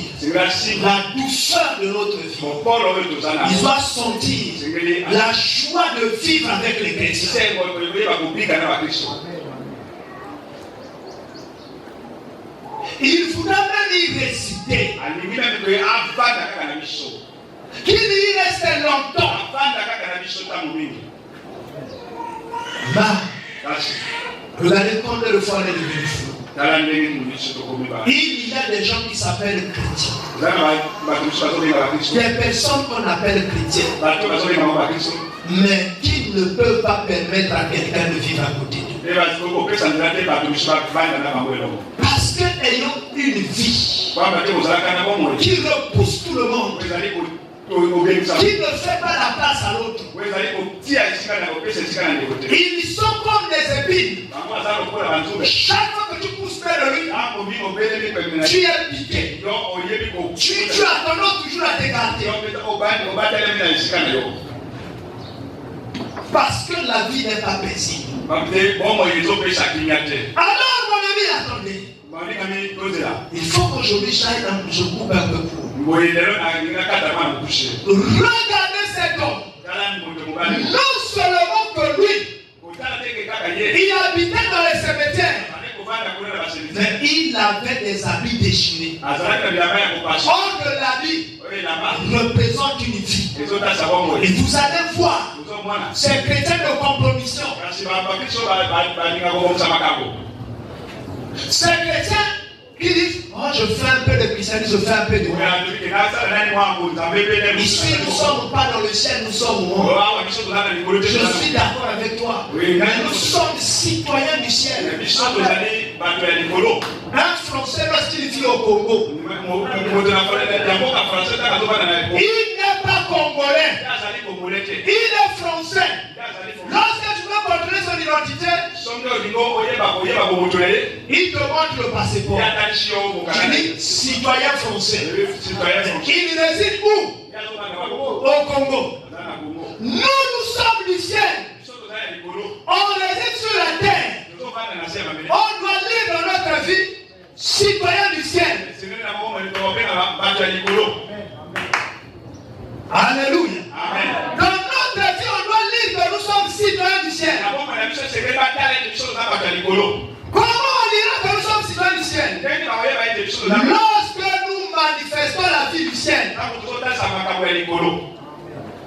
la douceur de notre vie. Il doit sentir la joie de vivre avec les chrétiens. Il faudra même y réciter. Qu'il y reste longtemps. Regardez combien de fois on est devenu fou. Il y a des gens qui s'appellent chrétiens. Des personnes qu'on appelle chrétiens. Mais qui ne peuvent pas permettre à quelqu'un de vivre à côté d'eux. Parce qu'ayant une vie qui repousse tout le monde, qui ne fait pas la place à l'autre, ils sont comme des épines. Chaque fois que tu pousses vers lui, tu es piqué. Tu as tendance toujours à t'écarter. Parce que la vie n'est pas paisible. Alors mon ami, attendez. Il faut qu'aujourd'hui je coupe un peu pour. Regardez cet homme. Non seulement que lui, il habitait dans les cimetières, mais il avait des habits déchirés. Or que l'habit représente une vie. Et vous allez voir, ces chrétiens de compromission, ces chrétiens qui disent, oh, je fais un peu de christianisme, je fais un peu de moi. Ici, nous ne sommes pas dans le ciel, nous sommes au monde. Je suis d'accord avec toi. Mais nous sommes citoyens du ciel. Un Français, lorsqu'il vit au Congo, il n'est pas congolais. Il est français. Lorsque tu veux contrôler son identité, il te montre le passeport. Tu dis citoyen français. Il réside où? Au Congo. Nous sommes du ciel. On réside sur la terre. On doit vivre notre vie citoyen du ciel. Alléluia. Amen. Dans notre vie, on doit lire que nous sommes citoyens du ciel. Comment on dira que nous sommes citoyens du ciel? Lorsque nous manifestons la vie du ciel.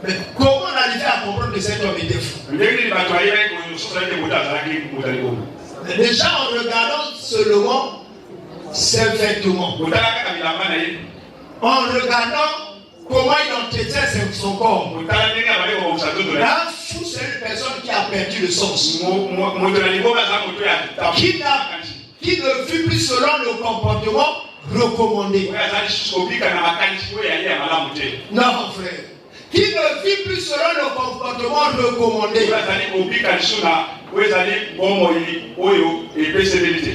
Mais comment on arrive à comprendre que cet homme était fou? Déjà en regardant seulement ses vêtements, en regardant comment il entretient son corps. Un fou, c'est une personne qui a perdu le sens. Qui ne vit plus selon le comportement recommandé. Non, frère. Qui ne vit plus selon le comportement recommandé.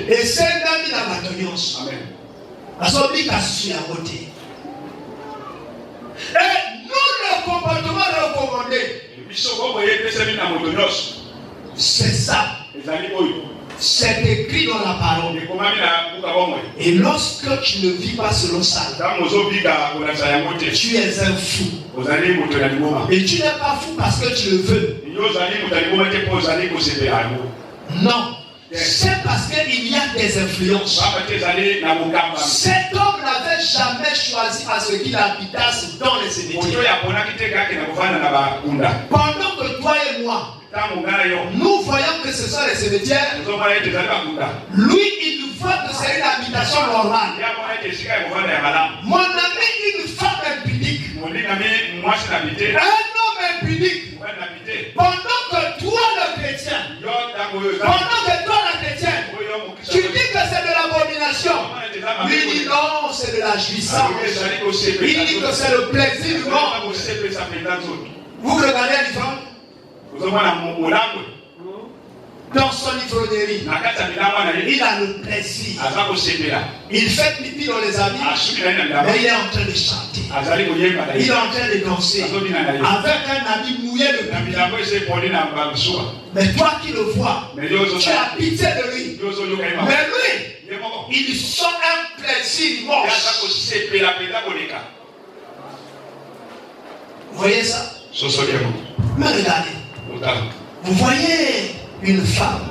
Et c'est un ami dans la toniance. Amen. Et nous, le comportement recommandé, c'est ça. C'est écrit dans la parole. Et lorsque tu ne vis pas selon ça, tu es un fou. Et tu n'es pas fou parce que tu le veux. Non. C'est parce qu'il y a des influences. Cet homme n'avait jamais choisi à ce qu'il habitasse dans les cimetières. Pendant que toi et moi, nous voyons que ce sont les cimetières, lui il voit que c'est une habitation normale. Mon ami, une femme impudique, un homme impudique, pendant que toi le chrétien, tu dis que c'est de l'abomination. Lui dit non, c'est de la jouissance. Il dit que c'est le plaisir du monde. Vous regardez la différence? Dans son ivrognerie, il a le plaisir. Il fait pipi dans les habits, mais il est en train de chanter. Il est en train de danser avec un habit mouillé de pipi. Mais toi qui le vois, tu as pitié de lui. Mais lui, il sent un plaisir immense. Vous voyez ça? Mais regardez. Vous voyez une femme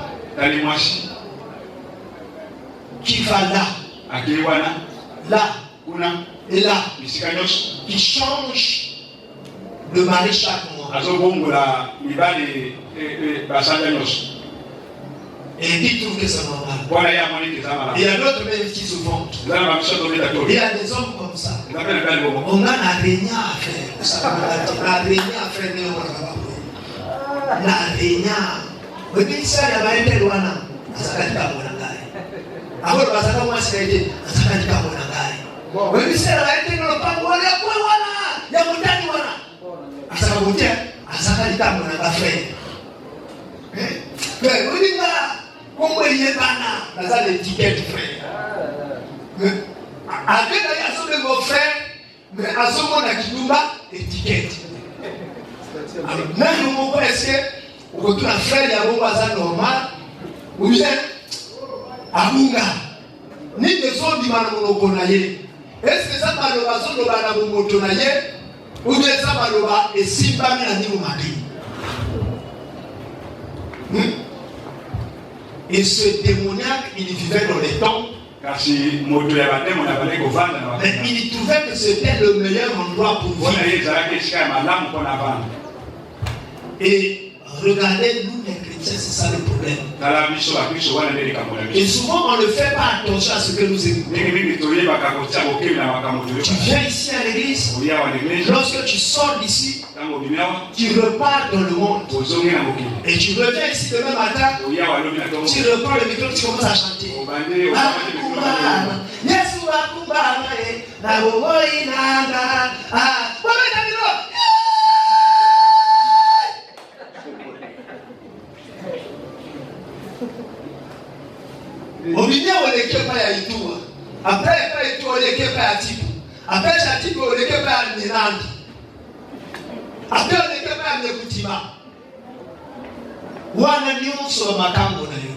qui va là et là, qui change de mari chaque mois. Et qui trouve que c'est normal. Il y a d'autres même qui se vantent. Il y a des hommes comme ça. On a rien à faire. On a rien à faire. La rien. Oui, ça, il y a un tel wana. Asakatika monangai. Alors, basaka moi c'est asakatika monangai. Oui, ça, il y a un tel wana. Wana, wana. Ya mutani wana. Asakakutia, asakatika monangai frère. Mais oui, là, comment il est bana, dans ça l'étiquette frère. Avec la yaso de mon frère, mais à ce moment-là, qui étiquette. Alors, même au moment est-ce que au retour à frère, il y a un bazar normal, ou bien à Bunga, ni des autres du Manomonaye. Est-ce que ça va le bazar de Manomonaye, ou bien ça va le bazar et si pas mis à niveau mari? Et ce démoniaque, il vivait dans les temps. Mais il trouvait que c'était le meilleur endroit pour vivre. Et regardez, nous les chrétiens, c'est ça le problème. Et souvent, on ne fait pas attention à ce que nous écoutons. Tu viens ici à l'église, lorsque tu sors d'ici, tu repars dans le monde. Et tu reviens ici demain matin, tu reprends le micro, tu commences à chanter. Obinia oleke pa ya Itua. Après pa Itua oleke pa ya Tipu. Après Tipu oleke pa ya Nenandi. Après oleke pa ya Nekutima. Wana nyonso makambo na yo.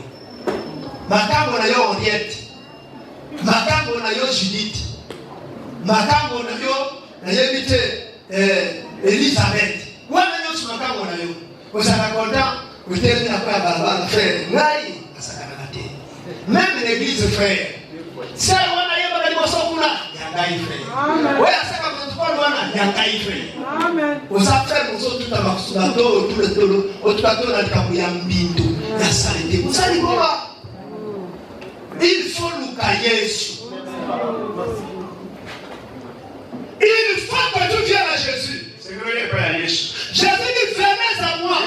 Makambo na yo Henriette. Makambo na yo Judith. Makambo na yo na yebite Elisabeth. Wana nyonso makambo na yo. Osaka konta uteli na kwa barabara frère. Ngai asaka. Même l'église frère. C'est wana yeba kali bosokuna yangai frère. Ouais asaka protocole wana yangai frère. Amen. Osa frère mozo tout amakusubato tout le tolo otukato na kabu ya mbindu ya salite. Musali boma. Il faut luka Yesu. Il faut que tu viennes à Jésus. Jésus dit venez à moi.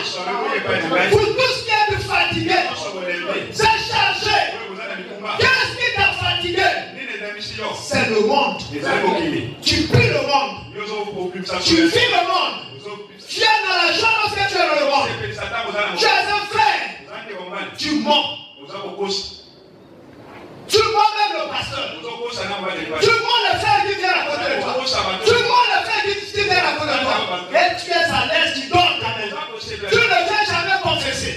Pour tous qui êtes fatigués. C'est chargé. Qu'est-ce qui t'a fatigué? C'est le monde. Tu pries le monde. Tu vis le monde. Tu es dans la joie lorsque tu es dans le monde. Tu es un frère. Tu mens. Tu mens même le pasteur. Tu mens le frère qui vient à côté de toi. Tu mens le frère qui vient à côté de toi. Et tu es à l'aise, tu dors ta maison. Tu ne viens jamais confesser.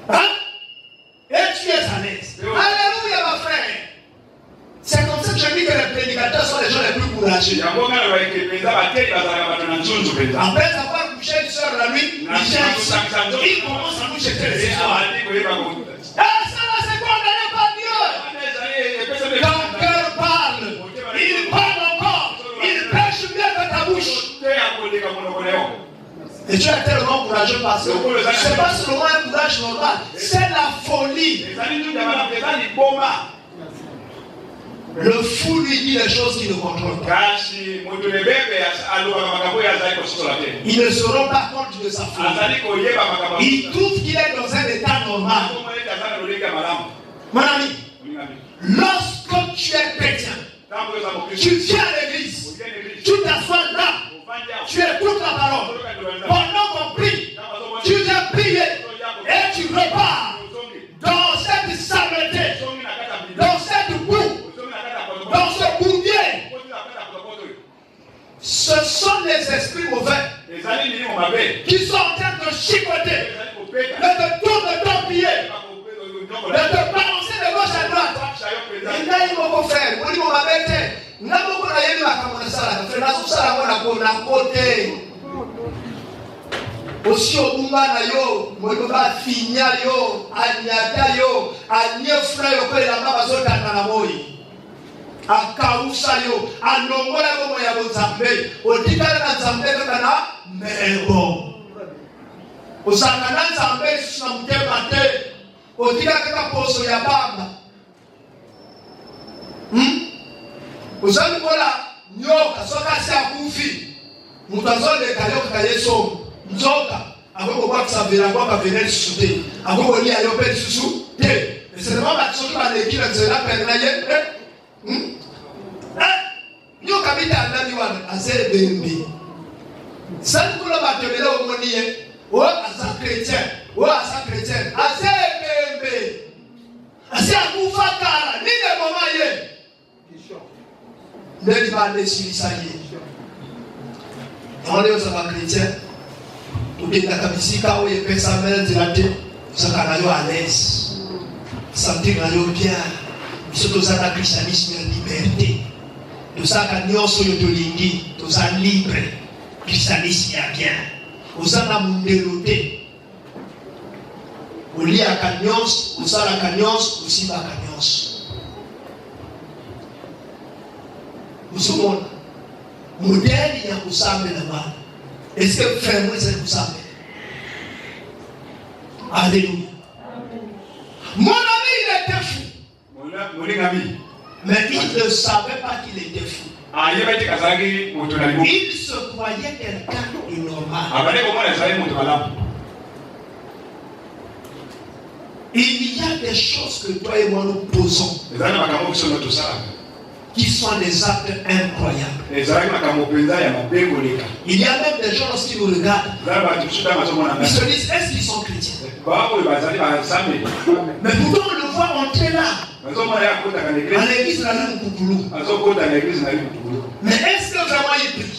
Hein? Et tu es à l'aise. Alléluia, ma frère. C'est comme ça que je dis que les prédicateurs sont les gens les plus courageux. Après avoir couché une soeur la nuit, il commence à nous jeter les histoires. Ah, ça là, c'est condamné par Dieu. Ton cœur parle. Il parle encore. Il prêche bien de ta bouche. Et tu es tellement courageux parce que ce n'est pas seulement un courage normal, c'est la folie. Le fou lui dit les choses qu'il ne contrôle pas. Ils ne se rendent pas compte de sa folie. Il trouve qu'il est dans un état normal. Mon ami, lorsque tu es chrétien, tu viens à l'église, tu t'assois là, tu écoutes la parole. Pendant qu'on prie, tu viens prier. qui sont en train de chicoter, de te tourner de ton pied, de te balancer de gauche à droite. Il y a une mot pour faire. On dit mon babette. N'a pas qu'on a eu la caméra ça. Fait la sauce à la bonne à côté. Aussi au Bumba na yo, moi je vais finir yo, anyata yo, anyefra yo kwa la baba zote na moi. Akausa yo, anongola bomo ya Nzambe. Otikala na Nzambe kana mebo. Osaka na Nzambe sina mtema te. Otikala kaka poso ya baba. Uzani kola nyoka soka si akufi. Mutazole kayo kayeso. Nzoka akoko kwa kusabira kwa venir sute. Akoko lia yo pe susu te. Et c'est vraiment la chose qui va l'équipe de la peine. Nyoka bita ndani wana ase bembe. Sani kula batebele omoniye. O asa chrétien. O asa chrétien. Ase bembe. Ase akufa kala. Nine mama ye. Nani ba desilisa ye. On est aux chrétiens. Tout est kabisika oye pesa mele dilate. Saka na yo à l'aise. Sentir na yo bien. Surtout ça dans le christianisme la liberté. Tout ça quand nous sommes tolingi, tout ça libre. Christianisme y a bien. Tout ça na mundeloté. On lit à Cagnos, on sort à Cagnos, aussi à Cagnos. Nous sommes modèle, il y a un cousin là-bas. Est-ce que frère, moi, c'est un cousin? Alléluia. Mon ami, il était fou. Mais il ne savait pas qu'il était fou. Il se croyait quelqu'un de normal. Il y a des choses que toi et moi nous posons qui sont des actes incroyables. Il y a même des gens lorsqu'ils nous regardent, ils se disent, est-ce qu'ils sont chrétiens? Mais pourtant on le voit entrer là. À l'église, là, mais est-ce que vraiment il prie?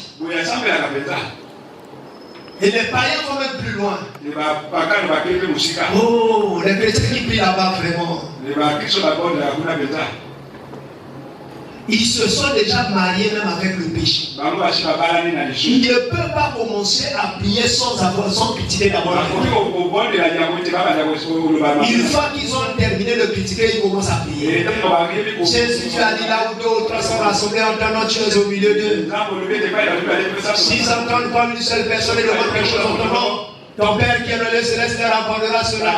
Et les païens vont même plus loin. Oh, les chrétiens qui prient là-bas vraiment. Ils se sont déjà mariés même avec le péché. Ils ne peuvent pas commencer à prier sans critiquer d'abord. Une fois qu'ils ont terminé de critiquer, ils commencent à prier. Jésus, tu as dit là où deux ou trois sont rassemblés en ton nom, tu es au milieu d'eux. S'ils entendent comme une seule personne et demandent quelque chose en ton nom, ton Père qui est dans le céleste leur accordera cela.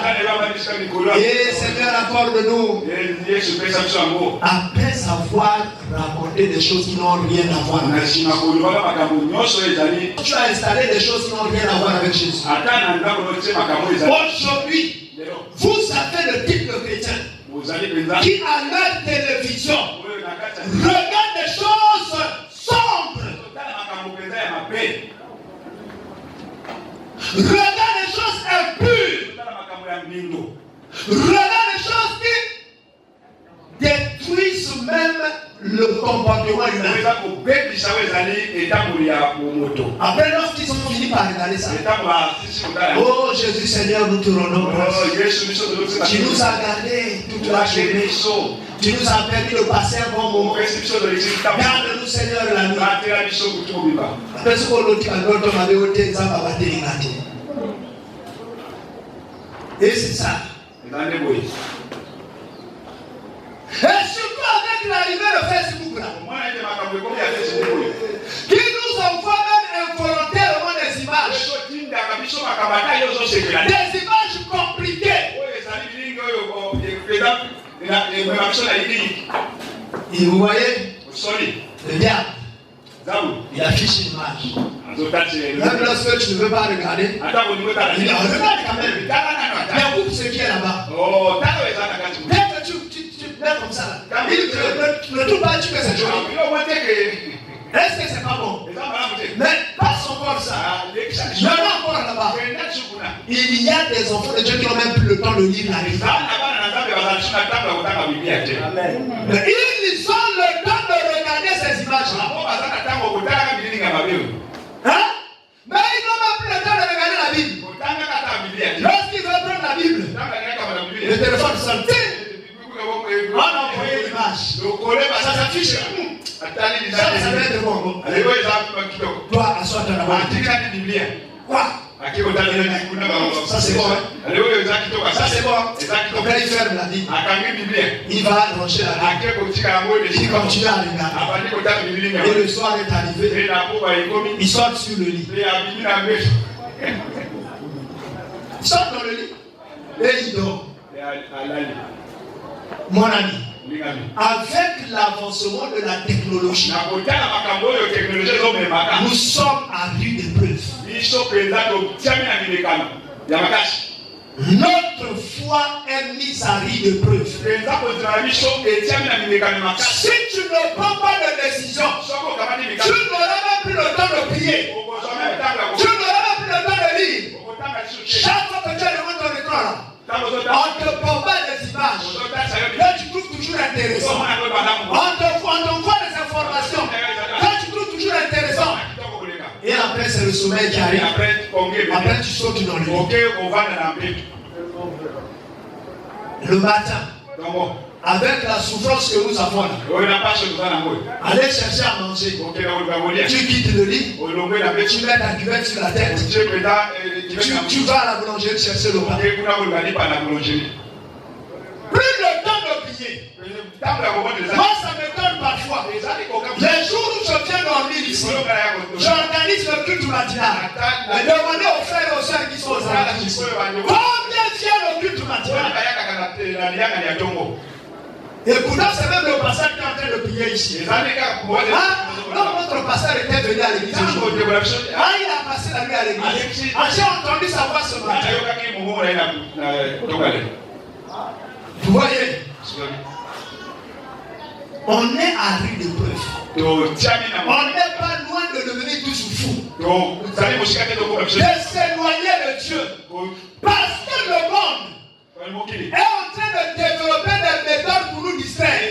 Et Seigneur, accorde-nous. Après avoir raconté des choses qui n'ont rien à voir avec Jésus. Tu as installé des choses qui n'ont rien à voir avec Jésus. Aujourd'hui, vous savez le type de chrétien qui à leur télévision regarde des choses sombres. Regarde les choses impures. Regarde les choses qui détruisent même le comportement humain. Après, lorsqu'ils ont fini par regarder ça, oh Jésus Seigneur, nous te rendons grâce. Tu nous as gardés toute la journée. Tu nous as permis de passer un bon moment. Garde-nous Seigneur la nuit. Après ce qu'on dit, on avait ôté les âmes à et c'est ça. Et surtout avec l'arrivée de Facebook là, qui nous envoie même involontairement des images. Des images compliquées. Et vous voyez, le diable, il affiche une image. Même lorsque tu ne veux pas regarder, il regarde quand même. Mais où ce qui est là-bas? Dès que tu mets comme ça, il ne trouve pas que c'est joli. Est-ce que c'est pas bon? Mais passe encore ça. Je vais encore là-bas. Il y a des enfants de Dieu qui n'ont même plus le temps de lire la Bible. Mais ils ont le temps de regarder ces images-là. Hein? Mais ils n'ont même plus le temps Ça va être bon. Toi, assois-toi là-bas. Quoi? Ça c'est bon, hein? Ça c'est bon. Après il ferme la Bible. Il va ranger la Bible. Il continue à regarder. Et le soir est arrivé. Il sort sur le lit. Il sort dans le lit. Et il dort. Mon ami, avec l'avancement de la technologie, nous sommes à rude épreuve. Notre foi est mise à rude épreuve. Si tu ne prends pas de décision, tu n'auras même plus le temps de prier. Tu n'auras même plus le temps de lire. Chaque fois que tu es devant ton écran là, on te bombarde des images. Là, tu trouves toujours intéressant. On te voit des informations. Là, tu trouves toujours intéressant. Et après, c'est le sommeil qui arrive. Après, tu sautes dans le lit. Le matin, avec la souffrance que nous avons là, allez chercher à manger. Tu quittes le lit, tu mets ta cuvette sur la tête. Tu vas à la boulangerie chercher le pain. Plus le temps de prier. Moi, ça me donne parfois. Les jours où je viens dormir ici, j'organise le culte matinal. Et demandez aux frères et aux soeurs qui sont aux alentours ici. Combien viennent au culte matinal? Et pourtant, c'est même le pasteur qui est en train de prier ici. Non, notre pasteur était venu à l'église aujourd'hui. Il a passé la nuit à l'église. J'ai entendu sa voix ce matin. Vous voyez? On est à rude épreuve. On n'est pas loin de devenir tous fous. De s'éloigner de Dieu. Parce que le monde est en train de développer des méthodes pour nous distraire.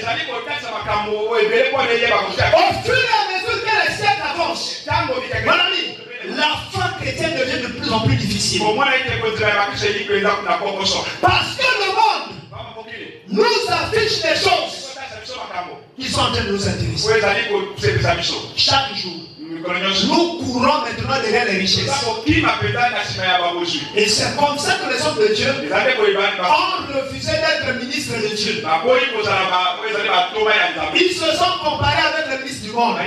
Au fur et à mesure que les siècles avancent, mon ami, la foi chrétienne devient de plus en plus difficile. Parce que le monde nous affiche des choses qui sont en train de nous intéresser. Chaque jour, nous courons maintenant derrière les richesses. Et c'est comme ça que les hommes de Dieu ont refusé d'être ministres de Dieu. Ils se sont comparés avec les ministres du monde.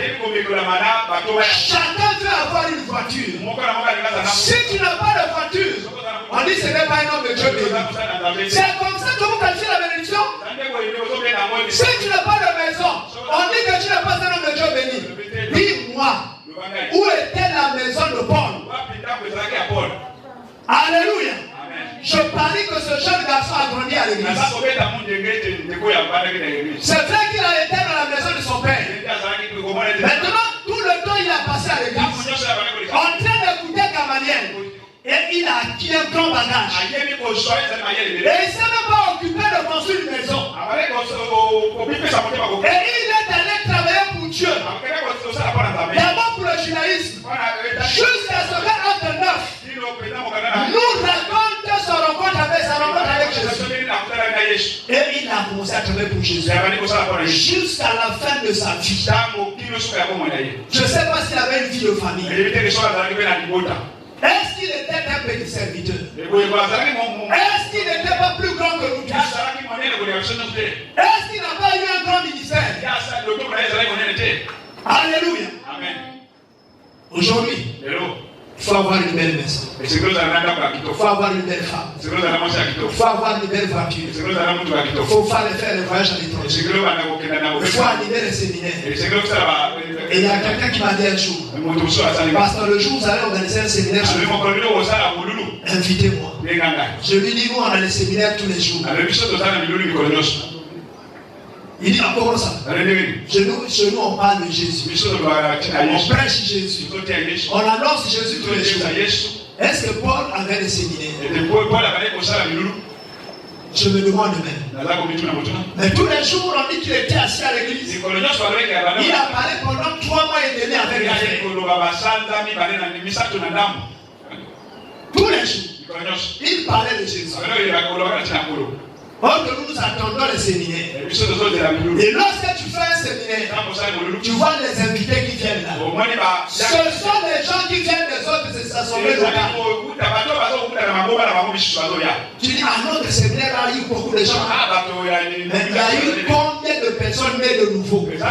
Chacun veut avoir une voiture. Si tu n'as pas de voiture, on dit que ce n'est pas un homme de Dieu béni. C'est comme ça que vous qualifiez la bénédiction. Si tu n'as pas de maison, on dit que tu n'es pas un homme de Dieu béni. Dis-moi, où était la maison de Paul? Alléluia. Je parie que ce jeune garçon a grandi à l'église. C'est vrai qu'il a été dans la maison de son père. Maintenant, tout le temps il a passé à l'église, en train d'écouter Gamaliel. Et il a acquis un grand bagage. Et il ne s'est même pas occupé de construire une maison. Et il est allé travailler pour Dieu. D'abord pour le judaïsme. Jusqu'à ce qu'acte 9 nous raconte sa rencontre avec Jésus. Et il a commencé à travailler pour Jésus. Jusqu'à la fin de sa vie. Je ne sais pas s'il avait une vie de famille. Est-ce qu'il était un petit serviteur? Est-ce qu'il n'était pas plus grand que nous tous? Est-ce qu'il n'a pas eu un grand ministère? Alléluia. Amen. Aujourd'hui, il faut avoir une belle maison. Il faut avoir une belle femme. Il faut avoir une belle voiture. Il faut faire les voyages à l'étranger. Il faut animer les séminaires. Et il y a quelqu'un qui m'a dit un jour, parce que le jour où vous allez organiser un séminaire, invitez-moi. Je lui dis, nous on a les séminaires tous les jours. Il dit encore ça. Chez nous on parle de Jésus. On prêche Jésus. On annonce Jésus tous les jours. Est-ce que Paul avait des séminaires? Je me demande même. Mais tous les jours on dit qu'il était assis à l'église. Il a parlé pendant 3 mois et demi avec la fête. Tous les jours. Il parlait de Jésus. Or que nous attendons les séminaires. Et lorsque tu fais un séminaire, tu vois les invités qui viennent là. Ce sont les gens qui viennent des autres assemblées locales. Tu dis, à notre séminaire, là, il y a eu beaucoup de gens. Mais il y a eu combien de personnes nées de nouveau? Il y a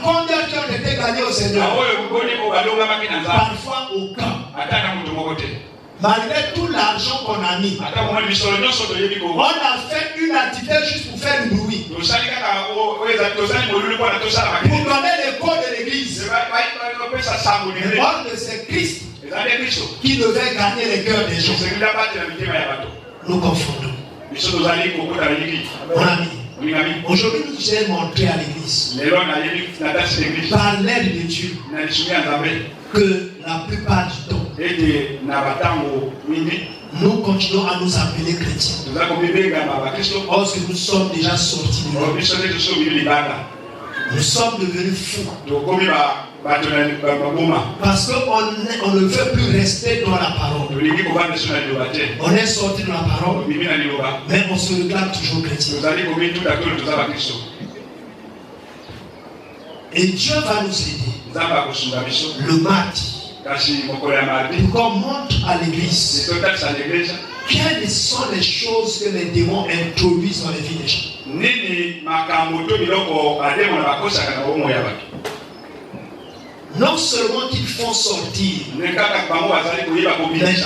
combien qui ont été gagnés au Seigneur? Parfois aucun. Malgré tout l'argent qu'on a mis, on a fait une activité juste pour faire du bruit. Pour donner les codes de l'église. Or que c'est Christ qui devait gagner les cœurs des gens. Nous confondons. Mon ami, aujourd'hui nous allons montrer à l'église, par l'aide de Dieu, que la plupart du temps, nous continuons à nous appeler chrétiens. Parce que nous sommes déjà sortis de l'Europe. Nous sommes devenus fous. Parce qu'on ne veut plus rester dans la parole. On est sorti de la parole, mais on se réclame toujours chrétien. Et Dieu va nous aider le mardi pour qu'on montre à l'église quelles sont les choses que les démons introduisent dans les vies des gens. Non seulement qu'ils font sortir, mais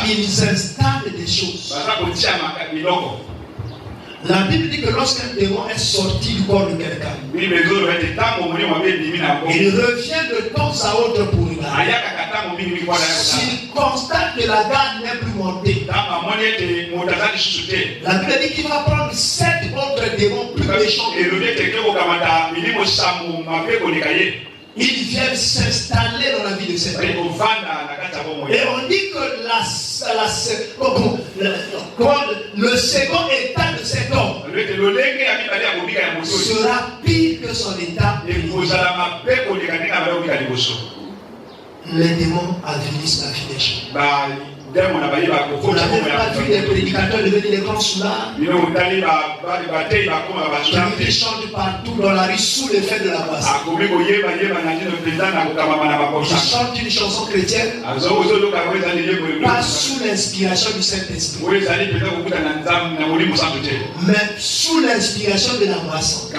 ils installent des choses. La Bible dit que lorsqu'un démon est sorti du corps de quelqu'un, il revient de temps à autre pour regarder. S'il constate que la garde n'est plus montée, la Bible dit qu'il va prendre 7 autres démons plus méchants. Ils viennent s'installer dans la vie de cet homme. Et on dit que le second état de cet homme sera pire que son état. Les démons avilissent la vie des gens. On n'avait pas vu des prédicateurs devenir des grands soulards qui chantent partout dans la rue sous l'effet de la boisson. Ils chantent une chanson chrétienne pas sous l'inspiration du Saint-Esprit, mais sous l'inspiration de la boisson.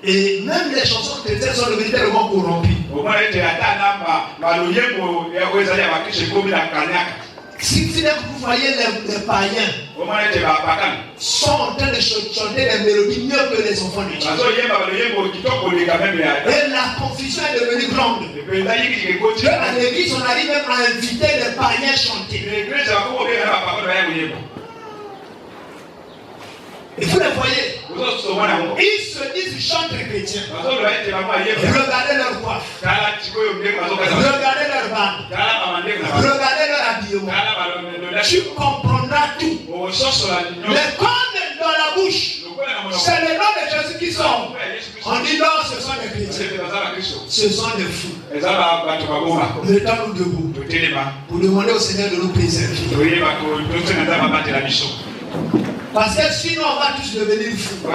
Et même les chansons chrétiennes sont devenues tellement corrompues. Si vous voyez les païens sont en train de chanter des mélodies mieux que les enfants de Dieu. Et la confusion est devenue grande. À l'église, on arrive même à inviter les païens à chanter. Et vous les voyez, ils se disent ils chantent les chrétiens. Regardez leur coiffe, regardez leur barbe, regardez leur habillement. Tu comprendras tout. Mais comme dans la bouche, c'est le nom de Jésus qui sort. On dit non, ce sont des chrétiens. Ce sont des fous. Mettons-nous debout pour demander au Seigneur de nous préserver. Parce que sinon on va tous devenir fous.